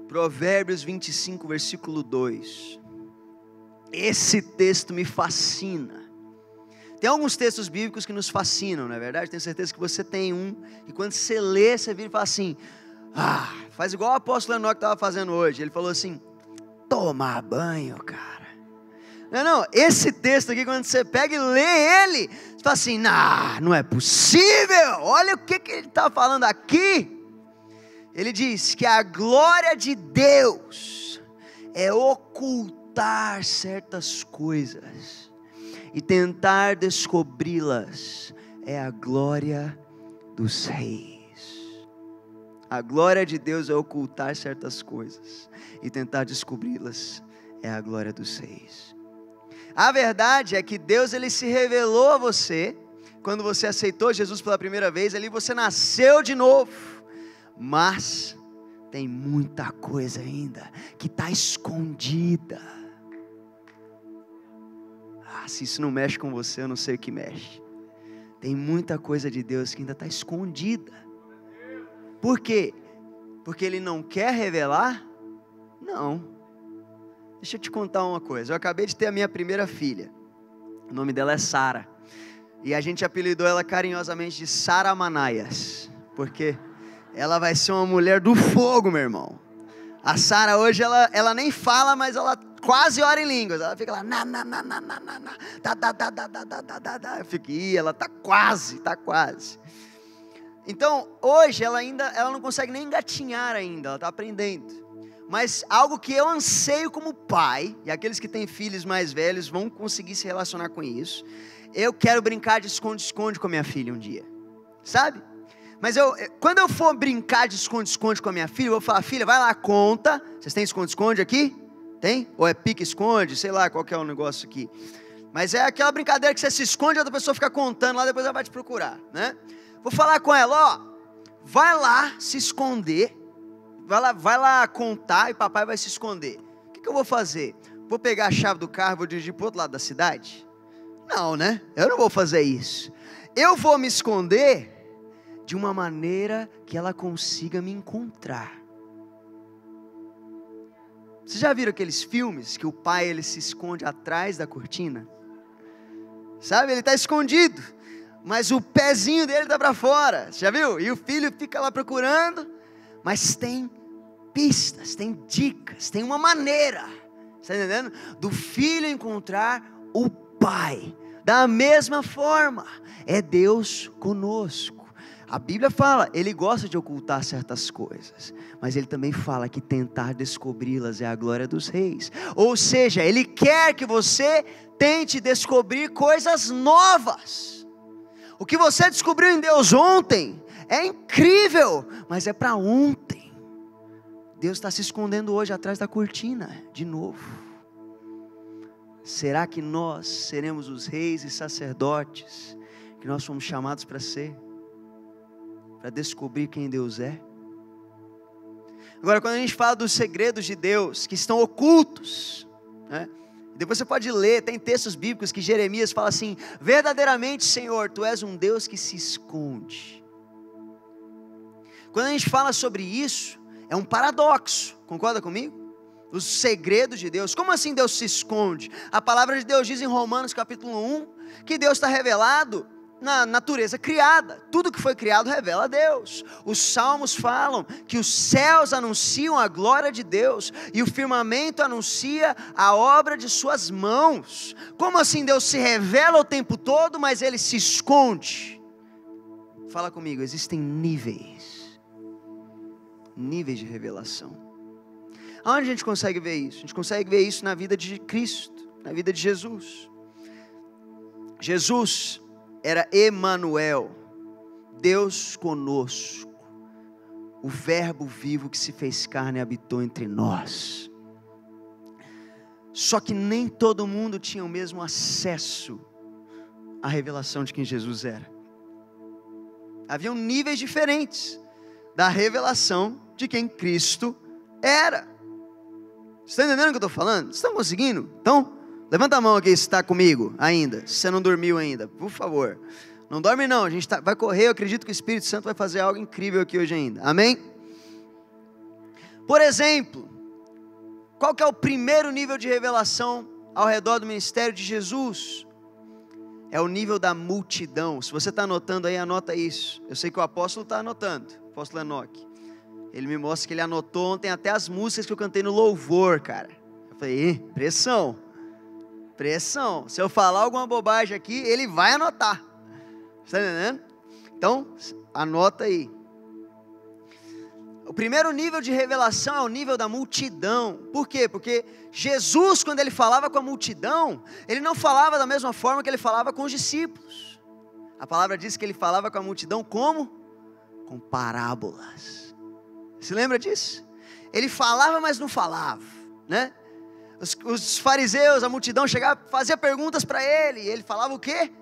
Provérbios 25, versículo 2. Esse texto me fascina. Tem alguns textos bíblicos que nos fascinam, não é verdade? Tenho certeza que você tem um. E quando você lê, você vira e fala assim, faz igual o apóstolo Enoque estava fazendo hoje. Ele falou assim, tomar banho, cara. Não, esse texto aqui, quando você pega e lê ele, você fala assim, não é possível. Olha o que ele está falando aqui. Ele diz que a glória de Deus é ocultar certas coisas e tentar descobri-las é a glória dos reis. A glória de Deus é ocultar certas coisas e tentar descobri-las é a glória dos reis. A verdade é que Deus ele se revelou a você quando você aceitou Jesus pela primeira vez, ali você nasceu de novo. Mas tem muita coisa ainda que está escondida. Se isso não mexe com você, eu não sei o que mexe. Tem muita coisa de Deus que ainda está escondida. Por quê? Porque Ele não quer revelar? Não. Deixa Deixa eu te contar uma coisa. Eu acabei de ter a minha primeira filha. O nome dela é Sara. E a gente apelidou ela carinhosamente de Sara Manaias. Porque ela vai ser uma mulher do fogo, meu irmão. A Sara hoje, ela nem fala, mas ela quase ora em línguas. Ela fica lá, eu fico, ela tá quase. Então, hoje, ela não consegue nem engatinhar ainda, ela está aprendendo. Mas algo que eu anseio como pai, e aqueles que têm filhos mais velhos vão conseguir se relacionar com isso, eu quero brincar de esconde-esconde com a minha filha um dia, sabe? Mas quando eu for brincar de esconde-esconde com a minha filha, eu vou falar, filha, vai lá, conta. Vocês têm esconde-esconde aqui? Tem? Ou é pique-esconde, sei lá, qual que é o negócio aqui. Mas é aquela brincadeira que você se esconde e a outra pessoa fica contando lá, depois ela vai te procurar, né? Vou falar com ela, vai lá se esconder, vai lá contar e papai vai se esconder. O que eu vou fazer? Vou pegar a chave do carro e vou dirigir para o outro lado da cidade? Não, né? Eu não vou fazer isso. Eu vou me esconder de uma maneira que ela consiga me encontrar. Vocês já viram aqueles filmes que o pai ele se esconde atrás da cortina? Sabe, ele está escondido, mas o pezinho dele está para fora. Você já viu? E o filho fica lá procurando, mas tem pistas, tem dicas, tem uma maneira, está entendendo? Do filho encontrar o pai. Da mesma forma, é Deus conosco. A Bíblia fala, Ele gosta de ocultar certas coisas, mas Ele também fala que tentar descobri-las é a glória dos reis. Ou seja, Ele quer que você tente descobrir coisas novas. O que você descobriu em Deus ontem é incrível, mas é para ontem. Deus está se escondendo hoje atrás da cortina, de novo. Será que nós seremos os reis e sacerdotes que nós fomos chamados para ser? Para descobrir quem Deus é? Agora, quando a gente fala dos segredos de Deus que estão ocultos, né? Depois você pode ler, tem textos bíblicos que Jeremias fala assim: verdadeiramente, Senhor, Tu és um Deus que se esconde. Quando a gente fala sobre isso, é um paradoxo, concorda comigo? Os segredos de Deus, como assim Deus se esconde? A palavra de Deus diz em Romanos capítulo 1, que Deus está revelado na natureza criada. Tudo que foi criado revela a Deus. Os salmos falam que os céus anunciam a glória de Deus e o firmamento anuncia a obra de suas mãos. Como assim Deus se revela o tempo todo, mas Ele se esconde? Fala comigo, existem níveis de revelação. Aonde a gente consegue ver isso? A gente consegue ver isso na vida de Cristo, na vida de Jesus. Jesus era Emanuel, Deus conosco, o verbo vivo que se fez carne e habitou entre nós. Só que nem todo mundo tinha o mesmo acesso à revelação de quem Jesus era. Haviam níveis diferentes da revelação de quem Cristo era. Você está entendendo o que eu estou falando? Vocês estão conseguindo? Então, levanta a mão aqui se está comigo ainda, se você não dormiu ainda, por favor. Não dorme não, a gente vai correr, eu acredito que o Espírito Santo vai fazer algo incrível aqui hoje ainda, amém? Por exemplo, qual que é o primeiro nível de revelação ao redor do ministério de Jesus? É o nível da multidão. Se você está anotando aí, anota isso. Eu sei que o apóstolo está anotando, o apóstolo Enoque. Ele me mostra que ele anotou ontem até as músicas que eu cantei no louvor, cara. Eu falei, pressão. Se eu falar alguma bobagem aqui, ele vai anotar. Está entendendo? Então, anota aí. O primeiro nível de revelação é o nível da multidão. Por quê? Porque Jesus, quando ele falava com a multidão, ele não falava da mesma forma que ele falava com os discípulos. A palavra diz que ele falava com a multidão como? Com parábolas. Se lembra disso? Ele falava, mas não falava, né? Os fariseus, a multidão chegava, fazia perguntas para ele, e ele falava o quê?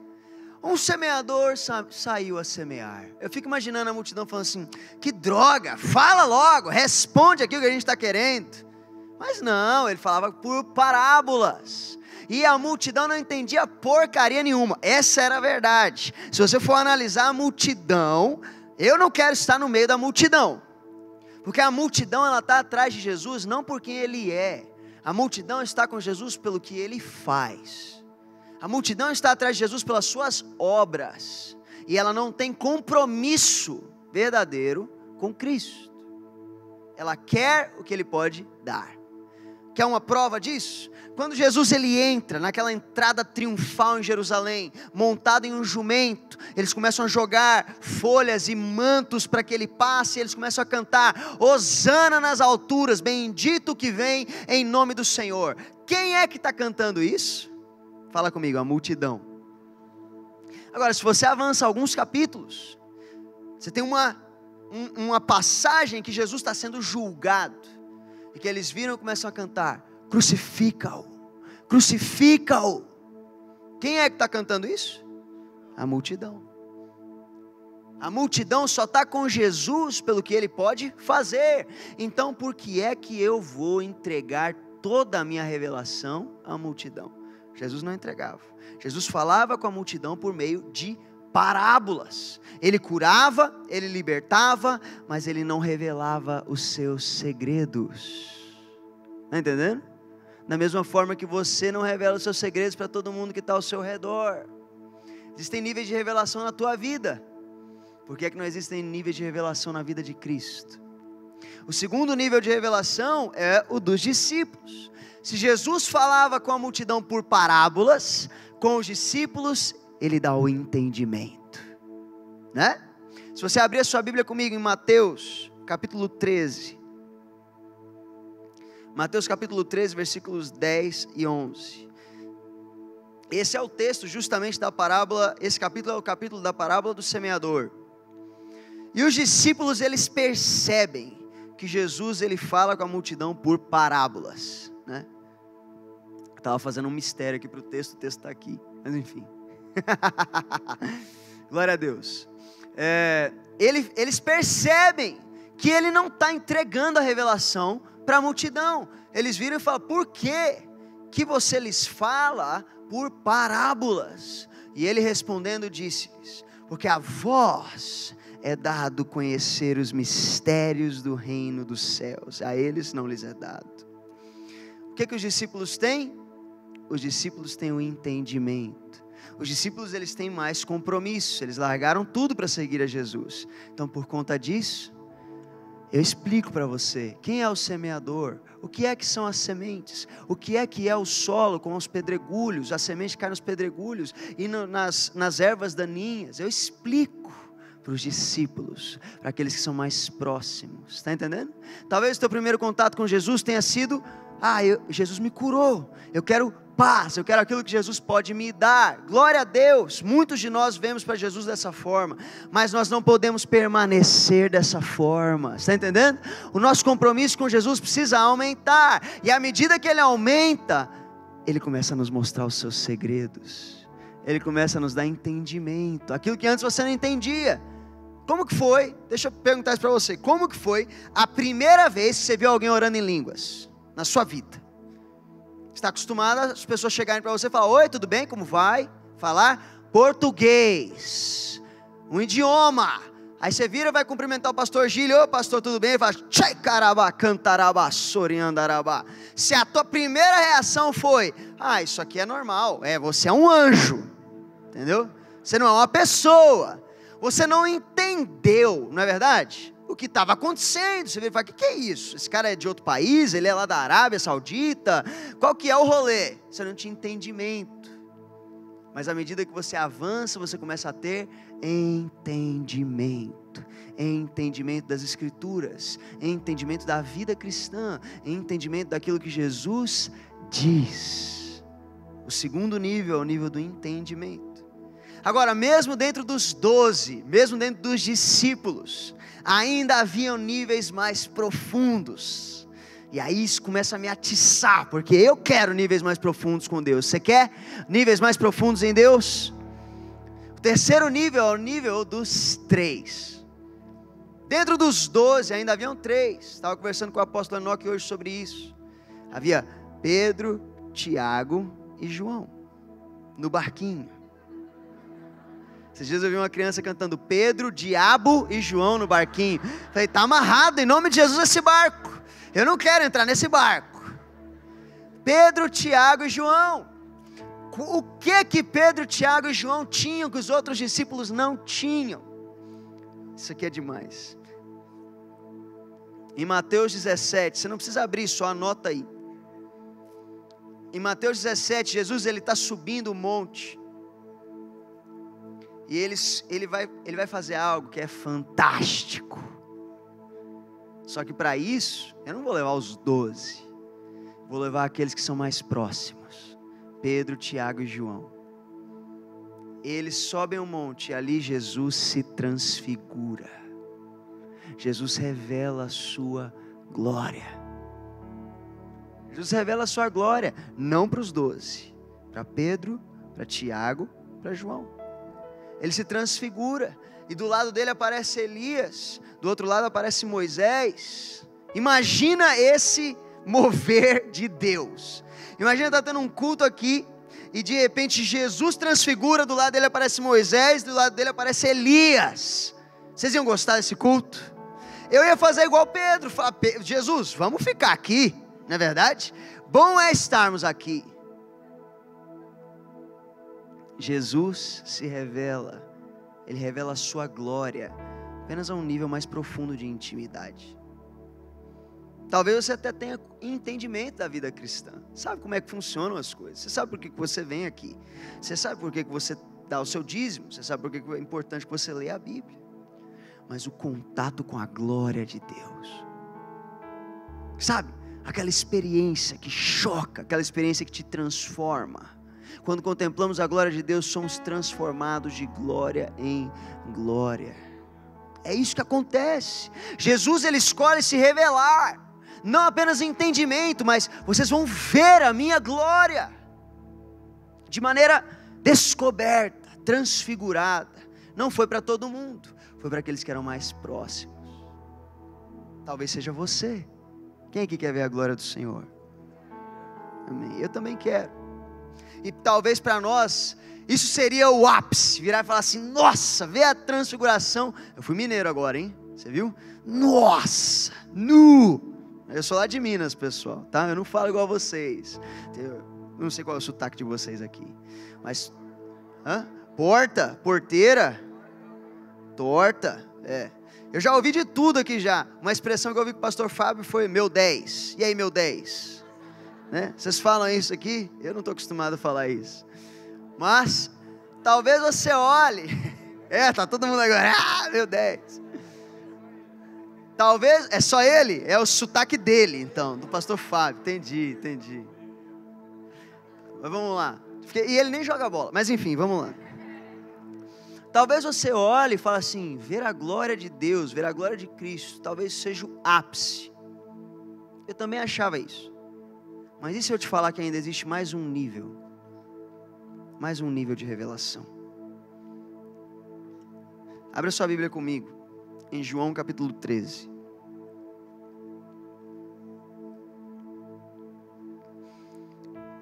Um semeador saiu a semear. Eu fico imaginando a multidão falando assim, que droga, fala logo, responde aqui o que a gente está querendo. Mas não, ele falava por parábolas, e a multidão não entendia porcaria nenhuma. Essa era a verdade. Se você for analisar a multidão, eu não quero estar no meio da multidão, porque a multidão ela está atrás de Jesus não por quem Ele é. A multidão está com Jesus pelo que Ele faz. A multidão está atrás de Jesus pelas suas obras. E ela não tem compromisso verdadeiro com Cristo. Ela quer o que Ele pode dar. Quer uma prova disso? Quando Jesus ele entra naquela entrada triunfal em Jerusalém, montado em um jumento, eles começam a jogar folhas e mantos para que ele passe, e eles começam a cantar: Hosana nas alturas, bendito que vem em nome do Senhor. Quem é que está cantando isso? Fala comigo, a multidão. Agora, se você avança alguns capítulos, você tem uma passagem que Jesus está sendo julgado, e que eles viram e começam a cantar: crucifica-o, crucifica-o. Quem é que está cantando isso? A multidão. A multidão só está com Jesus pelo que Ele pode fazer. Então por que é que eu vou entregar toda a minha revelação à multidão? Jesus não entregava. Jesus falava com a multidão por meio de parábolas. Ele curava, ele libertava, mas ele não revelava os seus segredos. Está entendendo? Da mesma forma que você não revela os seus segredos para todo mundo que está ao seu redor. Existem níveis de revelação na tua vida. Por que é que não existem níveis de revelação na vida de Cristo? O segundo nível de revelação é o dos discípulos. Se Jesus falava com a multidão por parábolas, com os discípulos Ele dá o entendimento, né? Se você abrir a sua Bíblia comigo em Mateus capítulo 13, Mateus capítulo 13, versículos 10 e 11. Esse é o texto justamente da parábola, esse capítulo é o capítulo da parábola do semeador. E os discípulos, eles percebem que Jesus, ele fala com a multidão por parábolas, né? Eu estava fazendo um mistério aqui para o texto está aqui, mas enfim. Glória a Deus. Eles percebem que ele não está entregando a revelação para a multidão. Eles viram e falam: por que você lhes fala por parábolas? E ele respondendo disse-lhes: porque a vós é dado conhecer os mistérios do reino dos céus, a eles não lhes é dado. O que os discípulos têm? Os discípulos têm o entendimento. Os discípulos, eles têm mais compromisso, eles largaram tudo para seguir a Jesus. Então por conta disso, eu explico para você quem é o semeador, o que é que são as sementes, o que é o solo com os pedregulhos, a semente cai nos pedregulhos e nas ervas daninhas. Eu explico para os discípulos, para aqueles que são mais próximos, está entendendo? Talvez o teu primeiro contato com Jesus tenha sido: Jesus me curou, eu quero paz, eu quero aquilo que Jesus pode me dar. Glória a Deus. Muitos de nós vemos para Jesus dessa forma, mas nós não podemos permanecer dessa forma, está entendendo? O nosso compromisso com Jesus precisa aumentar, e à medida que ele aumenta, ele começa a nos mostrar os seus segredos, ele começa a nos dar entendimento, aquilo que antes você não entendia. Como que foi? Deixa eu perguntar isso para você. Como que foi a primeira vez que você viu alguém orando em línguas na sua vida? Está acostumado as pessoas chegarem para você e falar: oi, tudo bem? Como vai? Falar português, um idioma. Aí você vira e vai cumprimentar o pastor Gílio: ô pastor, tudo bem? Ele fala: tchai carabá, cantarabá, soriandarabá. Se a tua primeira reação foi: isso aqui é normal, você é um anjo, entendeu? Você não é uma pessoa, você não entendeu, não é verdade? O que estava acontecendo, você vê e fala: que é isso? Esse cara é de outro país, ele é lá da Arábia Saudita, qual que é o rolê? Você não tinha entendimento, mas à medida que você avança, você começa a ter entendimento das Escrituras, entendimento da vida cristã, entendimento daquilo que Jesus diz. O segundo nível é o nível do entendimento. Agora, mesmo dentro dos 12, mesmo dentro dos discípulos, ainda haviam níveis mais profundos. E aí isso começa a me atiçar, porque eu quero níveis mais profundos com Deus. Você quer níveis mais profundos em Deus? O terceiro nível é o nível dos 3. Dentro dos 12 ainda haviam 3. Estava conversando com o apóstolo Enoque hoje sobre isso. Havia Pedro, Tiago e João no barquinho. Esses dias eu vi uma criança cantando Pedro, Diabo e João no barquinho. Falei: está amarrado em nome de Jesus esse barco. Eu não quero entrar nesse barco. Pedro, Tiago e João. O que Pedro, Tiago e João tinham que os outros discípulos não tinham? Isso aqui é demais. Em Mateus 17, você não precisa abrir, só anota aí. Em Mateus 17, Jesus está subindo o monte. E ele vai fazer algo que é fantástico. Só que para isso, eu não vou levar os 12. Vou levar aqueles que são mais próximos. Pedro, Tiago e João. Eles sobem o monte e ali Jesus se transfigura. Jesus revela a sua glória. Jesus revela a sua glória, não para os 12, para Pedro, para Tiago, para João. Ele se transfigura, e do lado dele aparece Elias, do outro lado aparece Moisés. Imagina esse mover de Deus. Imagina estar tendo um culto aqui, e de repente Jesus transfigura, do lado dele aparece Moisés, do lado dele aparece Elias. Vocês iam gostar desse culto? Eu ia fazer igual Pedro, falar: Jesus, vamos ficar aqui. Não é verdade? Bom é estarmos aqui. Jesus se revela, Ele revela a sua glória, apenas a um nível mais profundo de intimidade. Talvez você até tenha entendimento da vida cristã, sabe como é que funcionam as coisas, você sabe por que você vem aqui, você sabe por que você dá o seu dízimo, você sabe por que é importante que você leia a Bíblia, mas o contato com a glória de Deus, sabe? Aquela experiência que choca, aquela experiência que te transforma. Quando contemplamos a glória de Deus, somos transformados de glória em glória. É isso que acontece. Jesus, Ele escolhe se revelar, não apenas em entendimento, mas vocês vão ver a minha glória, de maneira descoberta, transfigurada. Não foi para todo mundo, foi para aqueles que eram mais próximos. Talvez seja você. Quem aqui quer ver a glória do Senhor? Amém. Eu também quero. E talvez para nós, isso seria o ápice. Virar e falar assim: nossa, ver a transfiguração. Eu fui mineiro agora, hein? Você viu? Nossa, nu. Eu sou lá de Minas, pessoal, tá? Eu não falo igual a vocês. Eu não sei qual é o sotaque de vocês aqui. Mas, porta, porteira, torta, Eu já ouvi de tudo aqui já. Uma expressão que eu ouvi com o pastor Fábio foi: meu 10. E aí, meu 10? Né? Vocês falam isso aqui? Eu não estou acostumado a falar isso. Mas, talvez você olhe. Tá todo mundo agora: meu 10. Talvez, é só ele? É o sotaque dele, então, do pastor Fábio. Entendi. Mas vamos lá. E ele nem joga bola. Mas enfim, vamos lá. Talvez você olhe e fale assim: ver a glória de Deus, ver a glória de Cristo, talvez seja o ápice. Eu também achava isso. Mas e se eu te falar que ainda existe mais um nível de revelação? Abra sua Bíblia comigo, em João capítulo 13.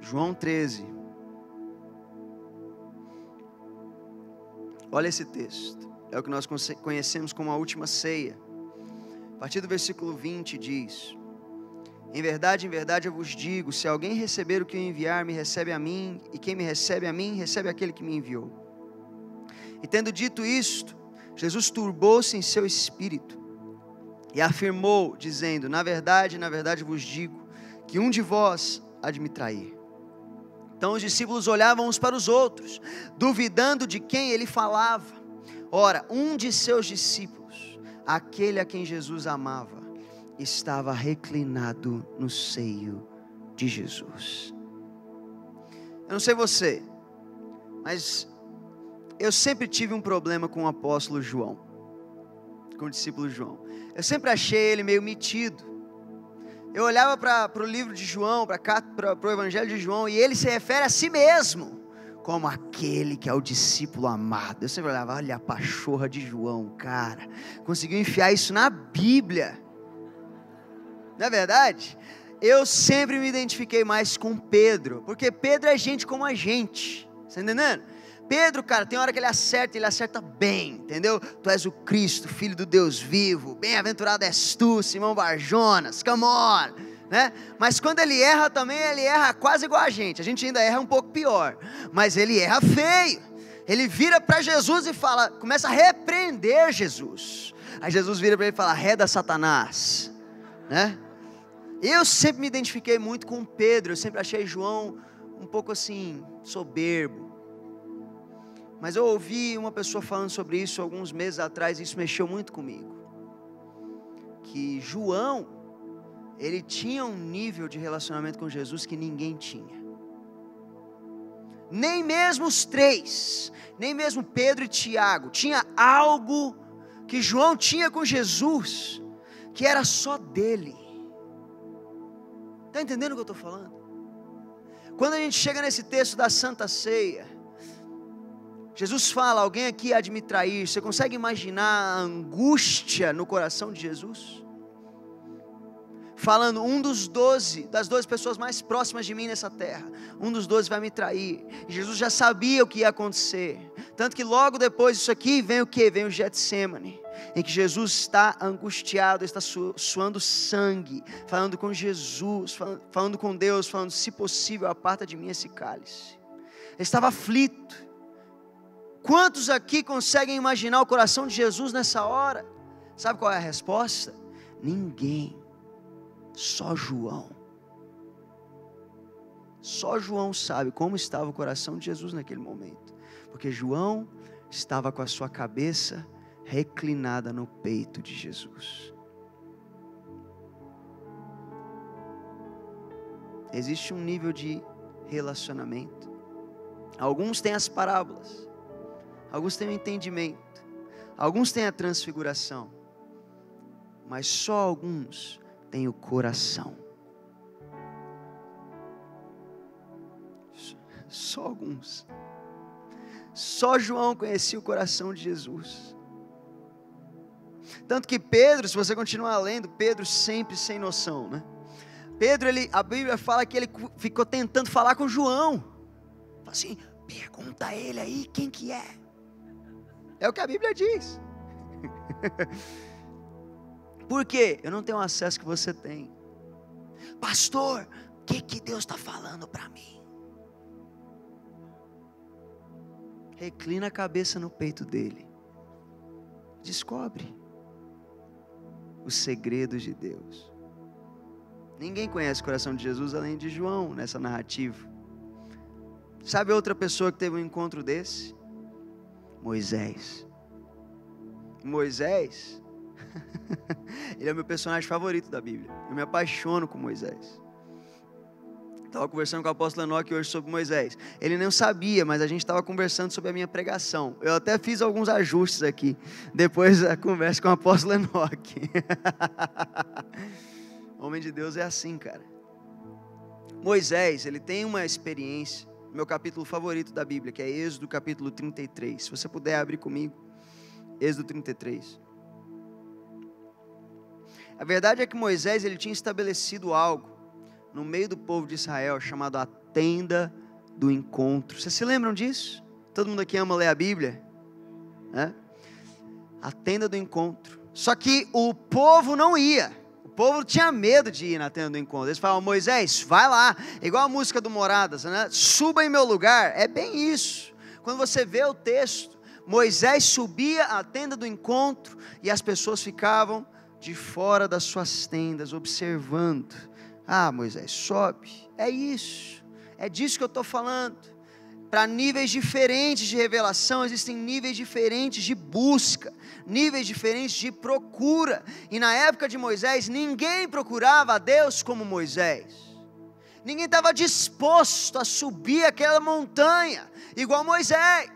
João 13. Olha esse texto, é o que nós conhecemos como a última ceia. A partir do versículo 20 diz: em verdade, eu vos digo, se alguém receber o que eu enviar, me recebe a mim, e quem me recebe a mim, recebe aquele que me enviou. E tendo dito isto, Jesus turbou-se em seu espírito, e afirmou, dizendo: na verdade, vos digo, que um de vós há de me trair. Então os discípulos olhavam uns para os outros, duvidando de quem ele falava. Ora, um de seus discípulos, aquele a quem Jesus amava, estava reclinado no seio de Jesus. Eu não sei você, mas eu sempre tive um problema com o apóstolo João, com o discípulo João. Eu sempre achei ele meio metido. Eu olhava para o livro de João, para o evangelho de João, e ele se refere a si mesmo como aquele que é o discípulo amado. Eu sempre olhava: olha a pachorra de João, cara, conseguiu enfiar isso na Bíblia. Não é verdade? Eu sempre me identifiquei mais com Pedro, porque Pedro é gente como a gente, você está entendendo? Pedro, cara, tem hora que ele acerta bem, entendeu? Tu és o Cristo, Filho do Deus vivo, bem-aventurado és tu, Simão Barjonas, come on, né? Mas quando ele erra também, ele erra quase igual a gente ainda erra um pouco pior, mas ele erra feio. Ele vira para Jesus e fala, começa a repreender Jesus. Aí Jesus vira para ele e fala, reda Satanás, né? Eu sempre me identifiquei muito com Pedro, eu sempre achei João um pouco assim, soberbo. Mas eu ouvi uma pessoa falando sobre isso alguns meses atrás, e isso mexeu muito comigo. Que João, ele tinha um nível de relacionamento com Jesus que ninguém tinha. Nem mesmo os três, nem mesmo Pedro e Tiago, tinha algo que João tinha com Jesus, que era só dele. Está entendendo o que eu estou falando? Quando a gente chega nesse texto da Santa Ceia, Jesus fala, alguém aqui há de me trair. Você consegue imaginar a angústia no coração de Jesus? Falando, das 12 pessoas mais próximas de mim nessa terra, um dos 12 vai me trair. E Jesus já sabia o que ia acontecer. Tanto que logo depois disso aqui, vem o quê? Vem o Getsemane, em que Jesus está angustiado, está suando sangue, falando com Jesus, falando com Deus, falando, se possível, aparta de mim esse cálice. Ele estava aflito. Quantos aqui conseguem imaginar o coração de Jesus nessa hora? Sabe qual é a resposta? Ninguém. Só João. Só João sabe como estava o coração de Jesus naquele momento. Porque João estava com a sua cabeça reclinada no peito de Jesus. Existe um nível de relacionamento. Alguns têm as parábolas, alguns têm o entendimento, alguns têm a transfiguração, mas só alguns têm o coração. Só alguns. Só João conhecia o coração de Jesus. Tanto que Pedro, se você continuar lendo, Pedro sempre sem noção, né? Pedro, a Bíblia fala que ele ficou tentando falar com João. Fala assim, pergunta a ele aí quem que é. É o que a Bíblia diz. Por quê? Eu não tenho o acesso que você tem. Pastor, o que Deus está falando para mim? Reclina a cabeça no peito dele. Descobre os segredos de Deus. Ninguém conhece o coração de Jesus além de João nessa narrativa. Sabe outra pessoa que teve um encontro desse? Moisés. Moisés, ele é o meu personagem favorito da Bíblia. Eu me apaixono com Moisés. Estava conversando com o apóstolo Enoque hoje sobre Moisés. Ele não sabia, mas a gente estava conversando sobre a minha pregação. Eu até fiz alguns ajustes aqui, depois da conversa com o apóstolo Enoque. Homem de Deus é assim, cara. Moisés, ele tem uma experiência, meu capítulo favorito da Bíblia, que é Êxodo capítulo 33. Se você puder abrir comigo, Êxodo 33. A verdade é que Moisés, ele tinha estabelecido algo no meio do povo de Israel, chamado a tenda do encontro. Vocês se lembram disso? Todo mundo aqui ama ler a Bíblia, né? A tenda do encontro. Só que o povo não ia. O povo tinha medo de ir na tenda do encontro. Eles falavam, Moisés, vai lá. Igual a música do Moradas, né? Suba em meu lugar. É bem isso. Quando você vê o texto, Moisés subia à tenda do encontro e as pessoas ficavam de fora das suas tendas, observando. Ah, Moisés, sobe. É isso. É disso que eu estou falando. Para níveis diferentes de revelação, existem níveis diferentes de busca, níveis diferentes de procura. E na época de Moisés, ninguém procurava a Deus como Moisés. Ninguém estava disposto a subir aquela montanha, igual Moisés.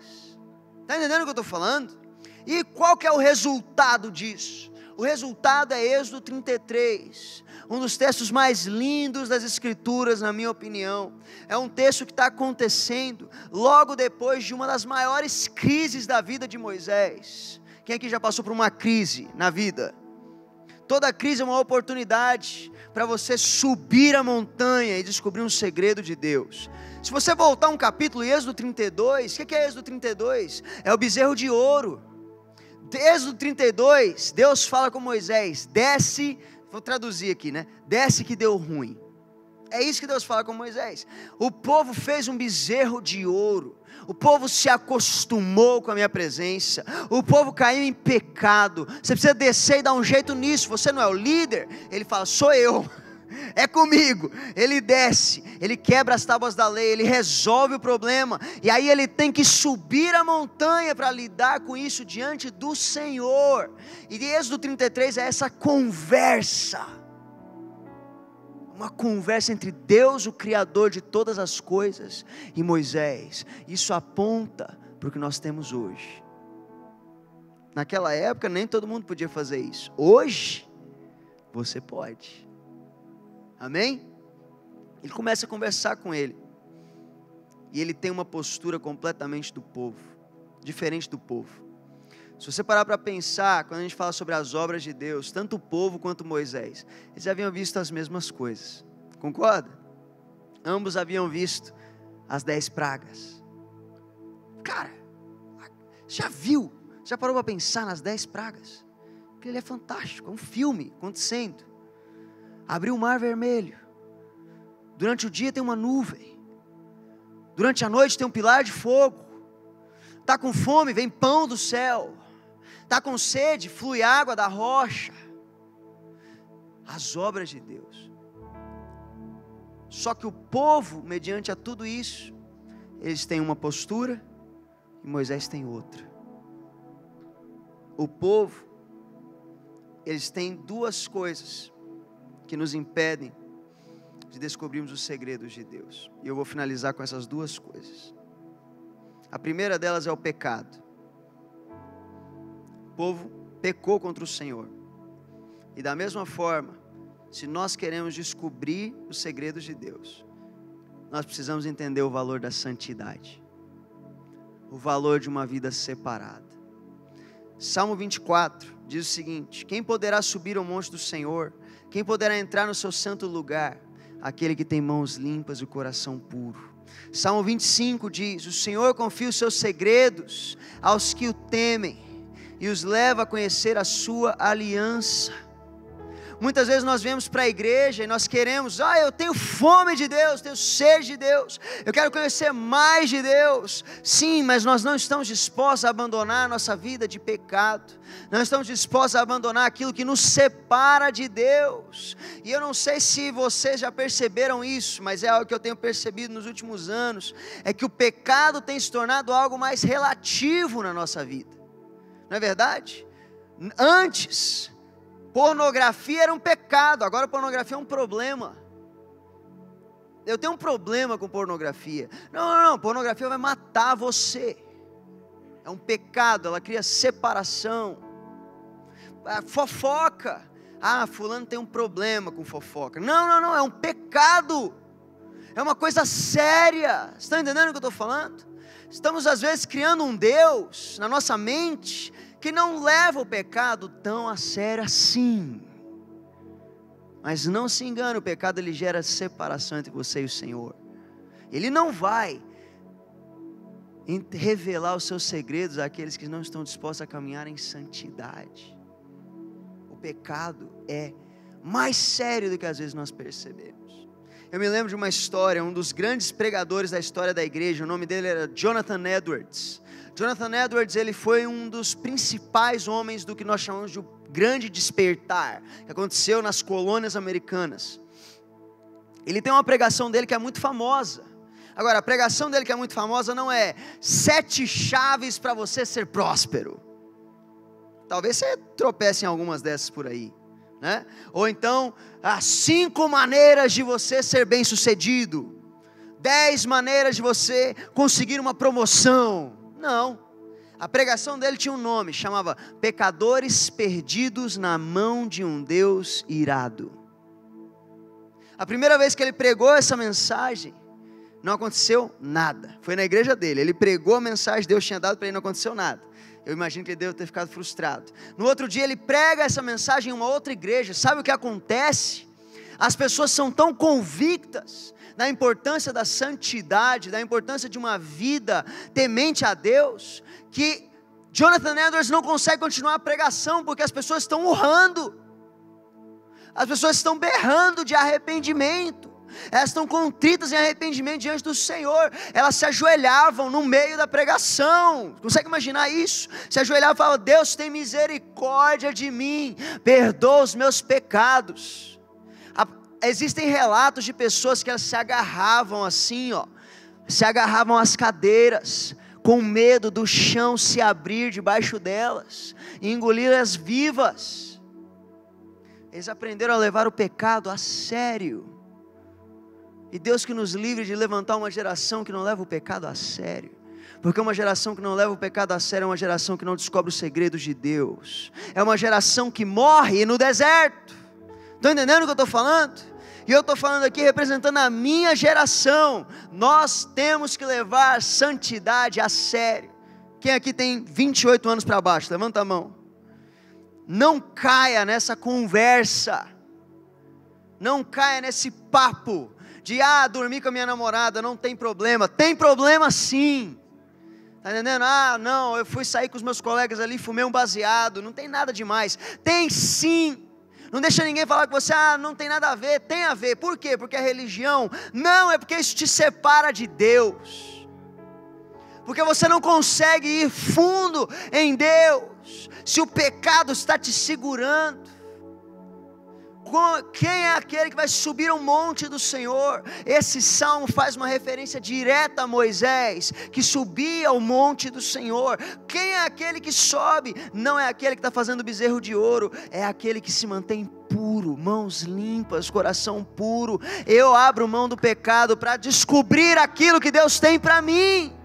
Está entendendo o que eu estou falando? E qual que é o resultado disso? O resultado é Êxodo 33, um dos textos mais lindos das Escrituras, na minha opinião. É um texto que está acontecendo logo depois de uma das maiores crises da vida de Moisés. Quem aqui já passou por uma crise na vida? Toda crise é uma oportunidade para você subir a montanha e descobrir um segredo de Deus. Se você voltar um capítulo, Êxodo 32, o que é Êxodo 32? É o bezerro de ouro. Êxodo 32, Deus fala com Moisés, desce vou traduzir aqui, né? Desce que deu ruim. É isso que Deus fala com Moisés. O povo fez um bezerro de ouro. O povo se acostumou com a minha presença. O povo caiu em pecado. Você precisa descer e dar um jeito nisso. Você não é o líder? Ele fala, sou eu. É comigo. Ele desce, ele quebra as tábuas da lei, ele resolve o problema. E aí ele tem que subir a montanha para lidar com isso diante do Senhor. E Êxodo 33 é essa conversa. Uma conversa entre Deus, o Criador de todas as coisas, e Moisés. Isso aponta para o que nós temos hoje. Naquela época nem todo mundo podia fazer isso. Hoje, você pode. Amém? Ele começa a conversar com ele. E ele tem uma postura completamente do povo. Diferente do povo. Se você parar para pensar, quando a gente fala sobre as obras de Deus, tanto o povo quanto Moisés, eles haviam visto as mesmas coisas. Concorda? Ambos haviam visto as 10 pragas. Cara, já viu? Já parou para pensar nas 10 pragas? Aquilo é fantástico, é um filme acontecendo. Abriu o mar vermelho. Durante o dia tem uma nuvem. Durante a noite tem um pilar de fogo. Está com fome, vem pão do céu. Está com sede, flui água da rocha. As obras de Deus. Só que o povo, mediante a tudo isso, eles têm uma postura e Moisés tem outra. O povo, eles têm duas coisas que nos impedem de descobrirmos os segredos de Deus. E eu vou finalizar com essas duas coisas. A primeira delas é o pecado. O povo pecou contra o Senhor. E da mesma forma, se nós queremos descobrir os segredos de Deus, nós precisamos entender o valor da santidade. O valor de uma vida separada. Salmo 24 diz o seguinte: quem poderá subir ao monte do Senhor? Quem poderá entrar no seu santo lugar? Aquele que tem mãos limpas e o coração puro. Salmo 25 diz: o Senhor confia os seus segredos aos que o temem e os leva a conhecer a sua aliança. Muitas vezes nós viemos para a igreja e nós queremos, eu tenho fome de Deus, tenho sede de Deus, eu quero conhecer mais de Deus. Sim, mas nós não estamos dispostos a abandonar a nossa vida de pecado, não estamos dispostos a abandonar aquilo que nos separa de Deus. E eu não sei se vocês já perceberam isso, mas é algo que eu tenho percebido nos últimos anos, é que o pecado tem se tornado algo mais relativo na nossa vida. Não é verdade? Antes, pornografia era um pecado, agora pornografia é um problema. Eu tenho um problema com pornografia. Não, pornografia vai matar você. É um pecado, ela cria separação. Fofoca. Fulano tem um problema com fofoca. Não, é um pecado. É uma coisa séria. Você está entendendo o que eu estou falando? Estamos às vezes criando um Deus na nossa mente que não leva o pecado tão a sério assim. Mas não se engane, o pecado ele gera separação entre você e o Senhor. Ele não vai revelar os seus segredos àqueles que não estão dispostos a caminhar em santidade. O pecado é mais sério do que às vezes nós percebemos. Eu me lembro de uma história, um dos grandes pregadores da história da igreja, o nome dele era Jonathan Edwards. Jonathan Edwards, ele foi um dos principais homens do que nós chamamos de grande despertar, que aconteceu nas colônias americanas. Ele tem uma pregação dele que é muito famosa. Agora, a pregação dele que é muito famosa não é 7 chaves para você ser próspero. Talvez você tropece em algumas dessas por aí, né? Ou então, 5 maneiras de você ser bem sucedido, 10 maneiras de você conseguir uma promoção. Não, a pregação dele tinha um nome, chamava Pecadores Perdidos na Mão de um Deus Irado. A primeira vez que ele pregou essa mensagem, não aconteceu nada. Foi na igreja dele, ele pregou a mensagem, Deus tinha dado para ele, não aconteceu nada. Eu imagino que ele deve ter ficado frustrado. No outro dia ele prega essa mensagem em uma outra igreja. Sabe o que acontece? As pessoas são tão convictas da importância da santidade, da importância de uma vida temente a Deus, que Jonathan Edwards não consegue continuar a pregação, porque as pessoas estão urrando. As pessoas estão berrando de arrependimento. Elas estão contritas em arrependimento diante do Senhor. Elas se ajoelhavam no meio da pregação. Consegue imaginar isso? Se ajoelhavam e falavam: Deus, tem misericórdia de mim, perdoa os meus pecados. Existem relatos de pessoas que elas se agarravam assim, se agarravam às cadeiras, com medo do chão se abrir debaixo delas e engoli-las vivas. Eles aprenderam a levar o pecado a sério. E Deus que nos livre de levantar uma geração que não leva o pecado a sério. Porque uma geração que não leva o pecado a sério é uma geração que não descobre os segredos de Deus. É uma geração que morre no deserto. Estão entendendo o que eu estou falando? E eu estou falando aqui representando a minha geração. Nós temos que levar santidade a sério. Quem aqui tem 28 anos para baixo? Levanta a mão. Não caia nessa conversa. Não caia nesse papo de dormir com a minha namorada, não tem problema. Tem problema sim. Está entendendo? Não, eu fui sair com os meus colegas ali, fumei um baseado, não tem nada demais. Tem sim. Não deixa ninguém falar com você: não tem nada a ver. Tem a ver. Por quê? Porque a religião? Não, é porque isso te separa de Deus. Porque você não consegue ir fundo em Deus se o pecado está te segurando. Quem é aquele que vai subir ao monte do Senhor? Esse salmo faz uma referência direta a Moisés, que subia ao monte do Senhor. Quem é aquele que sobe? Não é aquele que está fazendo bezerro de ouro, é aquele que se mantém puro, mãos limpas, coração puro. Eu abro mão do pecado para descobrir aquilo que Deus tem para mim.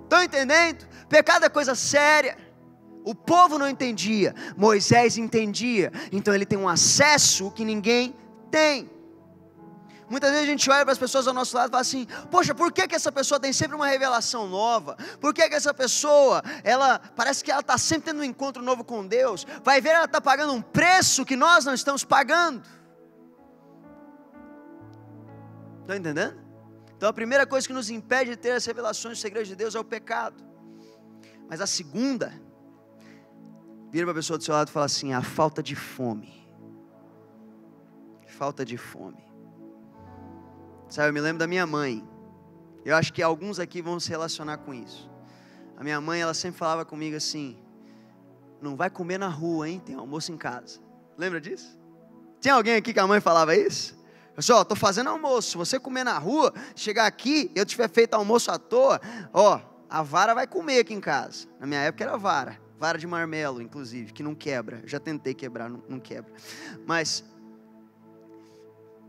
Estão entendendo? Pecado é coisa séria. O povo não entendia, Moisés entendia, então ele tem um acesso que ninguém tem. Muitas vezes a gente olha para as pessoas ao nosso lado e fala assim: poxa, por que essa pessoa tem sempre uma revelação nova? Por que essa pessoa, parece que ela está sempre tendo um encontro novo com Deus? Vai ver, ela está pagando um preço que nós não estamos pagando. Estão entendendo? Então a primeira coisa que nos impede de ter as revelações dos segredos de Deus é o pecado. Mas a segunda, vira para a pessoa do seu lado e fala assim: a falta de fome. Falta de fome. Sabe, eu me lembro da minha mãe. Eu acho que alguns aqui vão se relacionar com isso. A minha mãe, ela sempre falava comigo assim: não vai comer na rua, hein? Tem almoço em casa. Lembra disso? Tinha alguém aqui que a mãe falava isso? Eu disse: estou fazendo almoço. Se você comer na rua, chegar aqui, eu tiver feito almoço à toa, a vara vai comer aqui em casa. Na minha época era vara de marmelo, inclusive, que não quebra. Eu já tentei quebrar, não quebra. Mas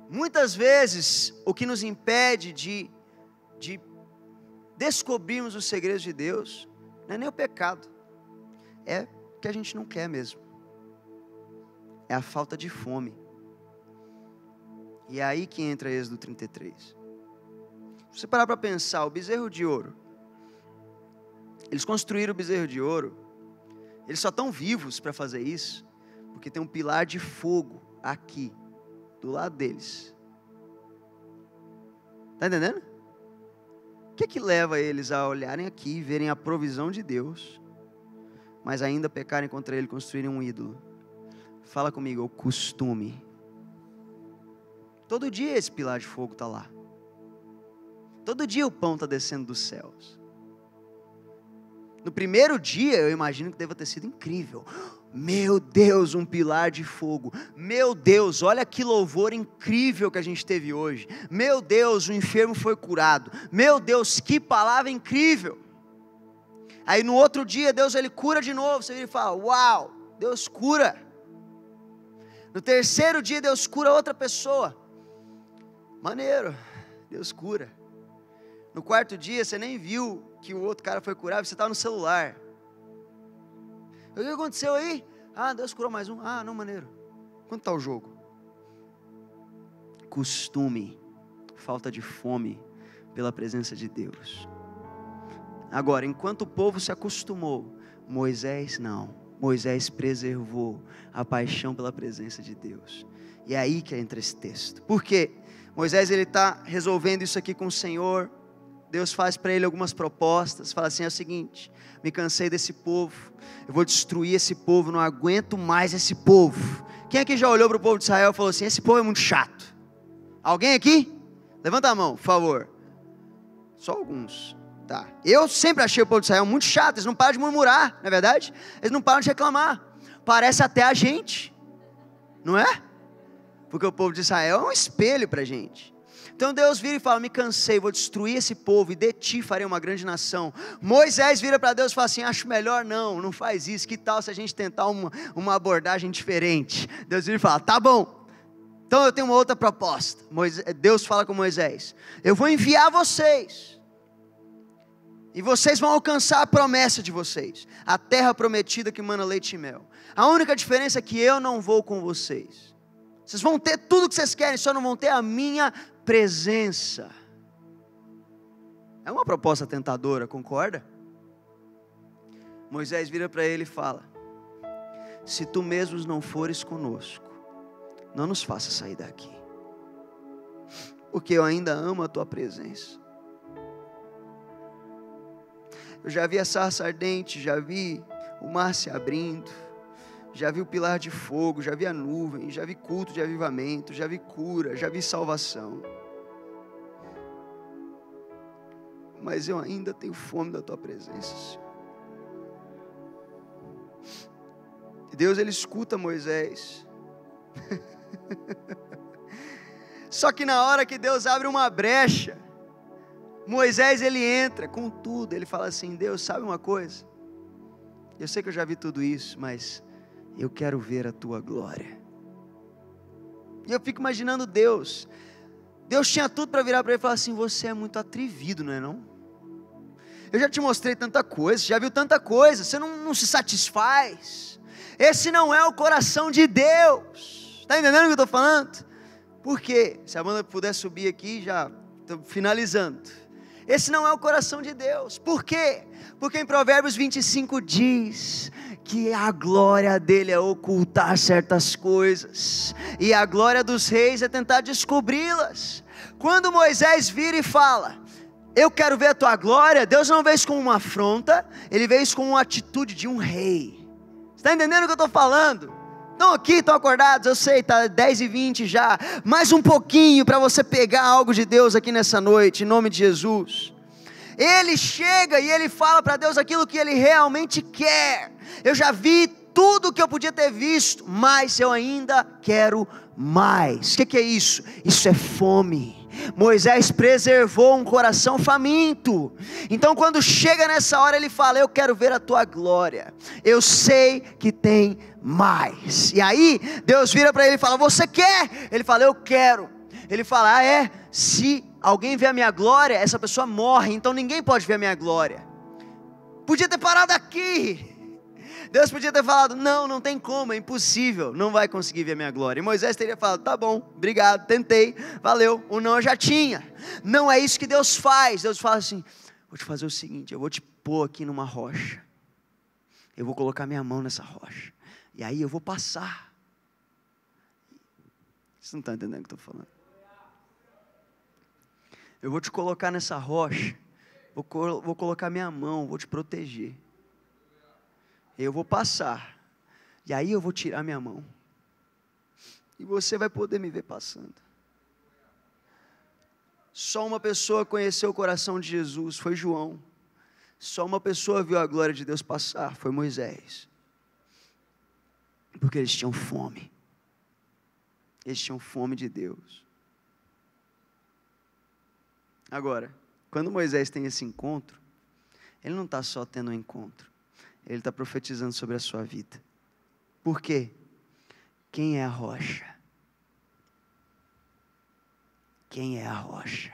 muitas vezes o que nos impede de descobrirmos os segredos de Deus não é nem o pecado, é que a gente não quer mesmo. É a falta de fome. E é aí que entra Êxodo 33. Se você parar para pensar, o bezerro de ouro, eles construíram o bezerro de ouro. Eles só estão vivos para fazer isso porque tem um pilar de fogo aqui, do lado deles. Está entendendo? O que leva eles a olharem aqui e verem a provisão de Deus, mas ainda pecarem contra Ele, construírem um ídolo? Fala comigo: o costume. Todo dia esse pilar de fogo está lá. Todo dia o pão está descendo dos céus. No primeiro dia, eu imagino que deva ter sido incrível. Meu Deus, um pilar de fogo. Meu Deus, olha que louvor incrível que a gente teve hoje. Meu Deus, o enfermo foi curado. Meu Deus, que palavra incrível. Aí no outro dia, Deus ele cura de novo. Você vira e fala: uau, Deus cura. No terceiro dia, Deus cura outra pessoa. Maneiro, Deus cura. No quarto dia, você nem viu que o outro cara foi curado, você estava no celular. O que aconteceu aí? Deus curou mais um. Não, maneiro. Quanto está o jogo? Costume, falta de fome pela presença de Deus. Agora, enquanto o povo se acostumou, Moisés não. Moisés preservou a paixão pela presença de Deus. E é aí que entra esse texto. Por quê? Moisés ele está resolvendo isso aqui com o Senhor. Deus faz para ele algumas propostas, fala assim: é o seguinte, me cansei desse povo, eu vou destruir esse povo, não aguento mais esse povo. Quem aqui já olhou para o povo de Israel e falou assim, esse povo é muito chato? Alguém aqui? Levanta a mão, por favor. Só alguns. Tá. Eu sempre achei o povo de Israel muito chato, eles não param de murmurar, não é verdade? Eles não param de reclamar. Parece até a gente, não é? Porque o povo de Israel é um espelho para a gente. Então Deus vira e fala, me cansei, vou destruir esse povo e de ti farei uma grande nação. Moisés vira para Deus e fala assim, acho melhor não faz isso, que tal se a gente tentar uma abordagem diferente? Deus vira e fala, tá bom, então eu tenho uma outra proposta. Deus fala com Moisés, eu vou enviar vocês, e vocês vão alcançar a promessa de vocês, a terra prometida que mana leite e mel. A única diferença é que eu não vou com vocês. Vocês vão ter tudo o que vocês querem, só não vão ter a minha presença. É uma proposta tentadora, concorda? Moisés vira para ele e fala, se tu mesmos não fores conosco, não nos faça sair daqui, porque eu ainda amo a tua presença. Eu já vi a sarça ardente, já vi o mar se abrindo, já vi o pilar de fogo, já vi a nuvem, já vi culto de avivamento, já vi cura, já vi salvação. Mas eu ainda tenho fome da tua presença, Senhor. E Deus, ele escuta Moisés. Só que na hora que Deus abre uma brecha, Moisés ele entra com tudo. Ele fala assim, Deus, sabe uma coisa? Eu sei que eu já vi tudo isso, mas eu quero ver a tua glória. E eu fico imaginando Deus tinha tudo para virar para ele e falar assim, você é muito atrevido, não é não? Eu já te mostrei tanta coisa, já viu tanta coisa, você não se satisfaz. Esse não é o coração de Deus. Está entendendo o que eu estou falando? Por quê? Se a Amanda puder subir aqui, já estou finalizando. Esse não é o coração de Deus. Por quê? Porque em Provérbios 25 diz que a glória dele é ocultar certas coisas, e a glória dos reis é tentar descobri-las. Quando Moisés vira e fala, eu quero ver a tua glória, Deus não vê isso como uma afronta, ele vê isso como uma atitude de um rei. Está entendendo o que eu estou falando? Estão aqui, estão acordados? Eu sei, está 10h20 já, mais um pouquinho para você pegar algo de Deus aqui nessa noite, em nome de Jesus. Ele chega e ele fala para Deus aquilo que ele realmente quer. Eu já vi tudo que eu podia ter visto, mas eu ainda quero mais. O que é isso? Isso é fome. Moisés preservou um coração faminto. Então quando chega nessa hora ele fala, eu quero ver a tua glória, eu sei que tem mais. E aí Deus vira para ele e fala, você quer? Ele fala, eu quero. Ele fala, se alguém vê a minha glória, essa pessoa morre, então ninguém pode ver a minha glória. Podia ter parado aqui. Deus podia ter falado, não tem como, é impossível, não vai conseguir ver a minha glória. E Moisés teria falado, tá bom, obrigado, tentei, valeu, o não eu já tinha. Não é isso que Deus faz. Deus fala assim, vou te fazer o seguinte, eu vou te pôr aqui numa rocha, eu vou colocar minha mão nessa rocha, e aí eu vou passar. Vocês não estão entendendo o que eu estou falando? Eu vou te colocar nessa rocha, vou colocar minha mão, vou te proteger. Eu vou passar, e aí eu vou tirar minha mão, e você vai poder me ver passando. Só uma pessoa conheceu o coração de Jesus, foi João. Só uma pessoa viu a glória de Deus passar, foi Moisés. Porque eles tinham fome. Eles tinham fome de Deus. Agora, quando Moisés tem esse encontro, ele não está só tendo um encontro, ele está profetizando sobre a sua vida. Por quê? Quem é a rocha? Quem é a rocha?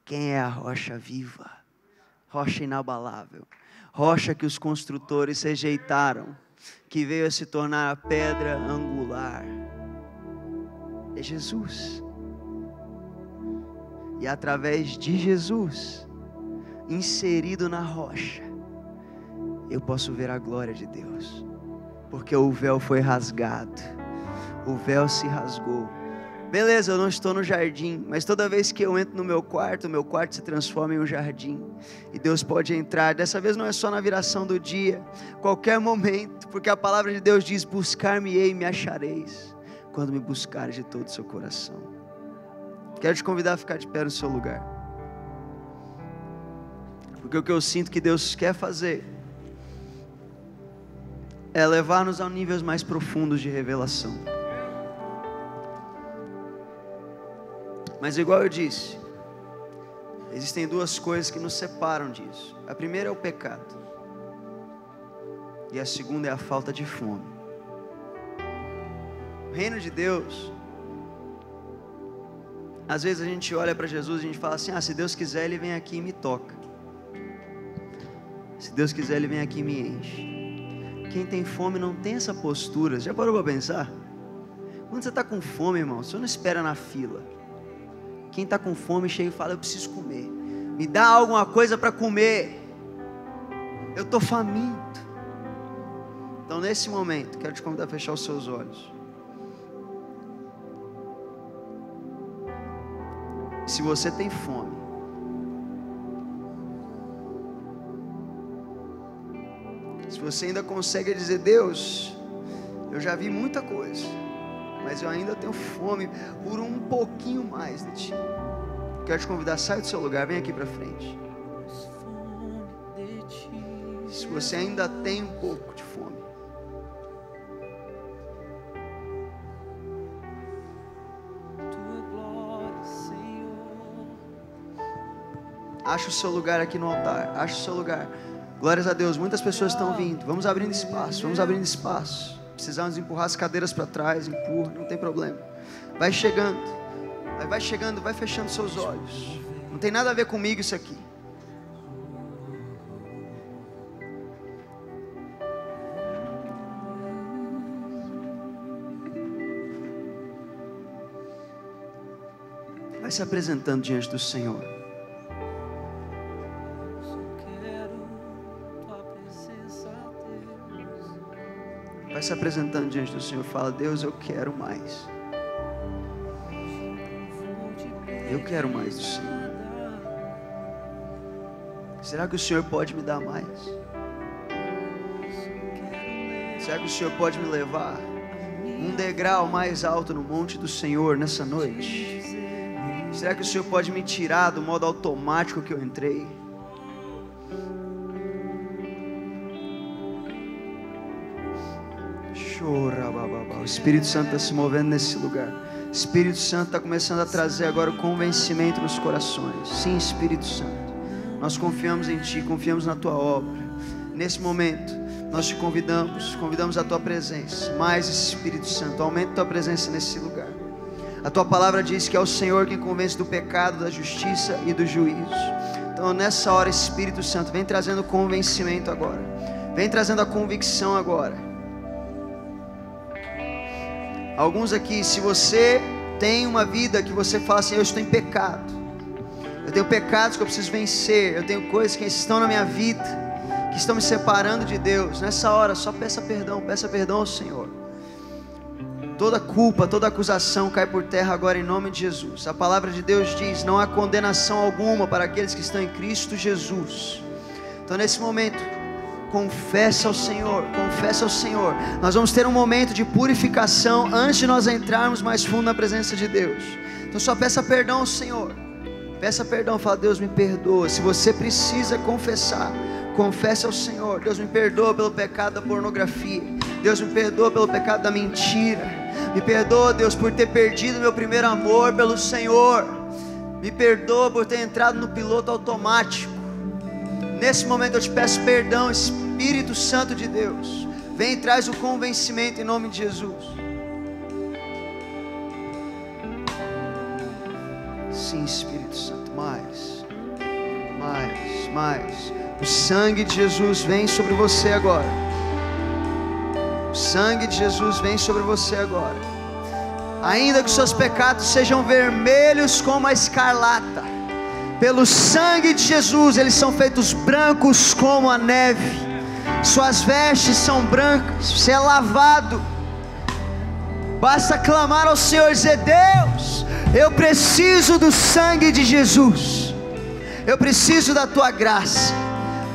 Quem é a rocha viva? Rocha inabalável. Rocha que os construtores rejeitaram, que veio a se tornar a pedra angular. É Jesus. E através de Jesus, inserido na rocha, eu posso ver a glória de Deus. Porque o véu foi rasgado. O véu se rasgou. Beleza, eu não estou no jardim, mas toda vez que eu entro no meu quarto se transforma em um jardim. E Deus pode entrar. Dessa vez não é só na viração do dia, qualquer momento, porque a palavra de Deus diz: buscar-me-ei e me achareis, quando me buscares de todo o seu coração. Quero te convidar a ficar de pé no seu lugar, porque o que eu sinto que Deus quer fazer é levar-nos a níveis mais profundos de revelação. Mas igual eu disse, existem duas coisas que nos separam disso. A primeira é o pecado, e a segunda é a falta de fome. O reino de Deus, às vezes a gente olha para Jesus e a gente fala assim: se Deus quiser Ele vem aqui e me toca, se Deus quiser Ele vem aqui e me enche. Quem tem fome não tem essa postura. Já parou para pensar? Quando você está com fome, irmão, você não espera na fila. Quem está com fome chega e fala: eu preciso comer, me dá alguma coisa para comer, eu estou faminto. Então nesse momento, quero te convidar a fechar os seus olhos. Se você tem fome, se você ainda consegue dizer: Deus, eu já vi muita coisa, mas eu ainda tenho fome por um pouquinho mais de Ti, quero te convidar: sai do seu lugar, vem aqui para frente. Se você ainda tem um pouco de fome, acha o seu lugar aqui no altar, acha o seu lugar. Glórias a Deus, muitas pessoas estão vindo. Vamos abrindo espaço, vamos abrindo espaço. Precisamos empurrar as cadeiras para trás, empurra, não tem problema. Vai chegando, vai chegando, vai fechando seus olhos. Não tem nada a ver comigo isso aqui. Vai se apresentando diante do Senhor. Vai se apresentando diante do Senhor. Fala: Deus, eu quero mais. Eu quero mais do Senhor. Será que o Senhor pode me dar mais? Será que o Senhor pode me levar um degrau mais alto no monte do Senhor nessa noite? Será que o Senhor pode me tirar do modo automático que eu entrei? O Espírito Santo está se movendo nesse lugar. O Espírito Santo está começando a trazer agora o convencimento nos corações. Sim, Espírito Santo, nós confiamos em Ti, confiamos na Tua obra. Nesse momento nós te convidamos a Tua presença. Mais, Espírito Santo, aumenta a Tua presença nesse lugar. A Tua palavra diz que é o Senhor quem convence do pecado, da justiça e do juízo. Então nessa hora, Espírito Santo, vem trazendo convencimento agora, vem trazendo a convicção agora. Alguns aqui, se você tem uma vida que você fala assim: eu estou em pecado, eu tenho pecados que eu preciso vencer, eu tenho coisas que estão na minha vida, que estão me separando de Deus. Nessa hora, só peça perdão ao Senhor. Toda culpa, toda acusação cai por terra agora em nome de Jesus. A palavra de Deus diz: não há condenação alguma para aqueles que estão em Cristo Jesus. Então nesse momento, confessa ao Senhor, confessa ao Senhor. Nós vamos ter um momento de purificação antes de nós entrarmos mais fundo na presença de Deus. Então só peça perdão ao Senhor. Peça perdão, fala: Deus, me perdoa. Se você precisa confessar, confesse ao Senhor: Deus, me perdoa pelo pecado da pornografia. Deus, me perdoa pelo pecado da mentira. Me perdoa, Deus, por ter perdido meu primeiro amor pelo Senhor. Me perdoa por ter entrado no piloto automático. Nesse momento eu te peço perdão, Espírito Santo de Deus. Vem e traz o convencimento em nome de Jesus. Sim, Espírito Santo, mais. O sangue de Jesus vem sobre você agora. O sangue de Jesus vem sobre você agora. Ainda que os seus pecados sejam vermelhos como a escarlata, pelo sangue de Jesus eles são feitos brancos como a neve. Suas vestes são brancas. Você é lavado. Basta clamar ao Senhor e dizer: Deus, eu preciso do sangue de Jesus. Eu preciso da tua graça.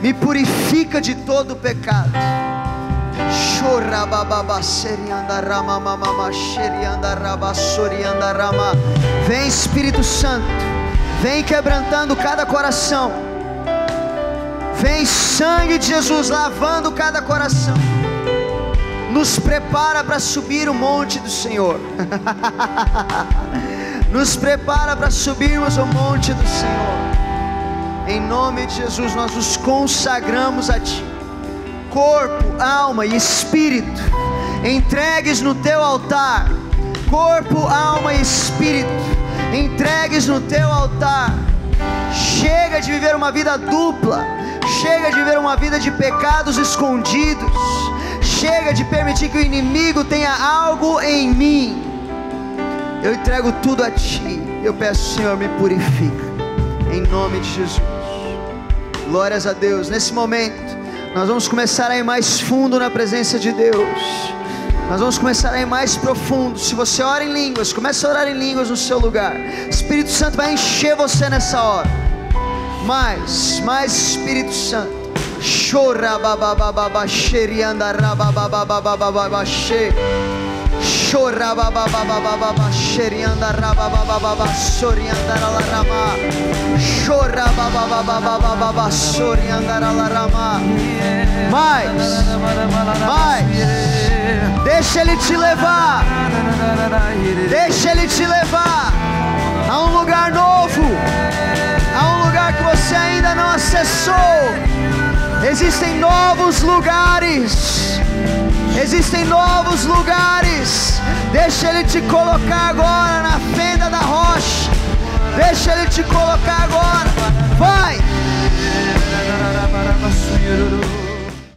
Me purifica de todo o pecado. Vem, Espírito Santo. Vem quebrantando cada coração. Vem, sangue de Jesus, lavando cada coração. Nos prepara para subir o monte do Senhor. Nos prepara para subirmos o monte do Senhor. Em nome de Jesus, nós nos consagramos a Ti. Corpo, alma e espírito, entregues no Teu altar. Corpo, alma e espírito, entregues no Teu altar. Chega de viver uma vida dupla. Chega de viver uma vida de pecados escondidos. Chega de permitir que o inimigo tenha algo em mim. Eu entrego tudo a Ti. Eu peço, Senhor, me purifica. Em nome de Jesus. Glórias a Deus. Nesse momento, nós vamos começar a ir mais fundo na presença de Deus. Nós vamos começar a ir mais profundo. Se você ora em línguas, comece a orar em línguas no seu lugar. Espírito Santo vai encher você nessa hora. Mais Espírito Santo. Chora babababa xerianda rabababa che. Chora babababa xerianda rabababa sorianda larama. Chora babababa sorianda larama. Mais. Deixa Ele te levar. Deixa Ele te levar a um lugar novo, a um lugar que você ainda não acessou. Existem novos lugares. Existem novos lugares. Deixa Ele te colocar agora na fenda da rocha. Deixa Ele te colocar agora. Vai.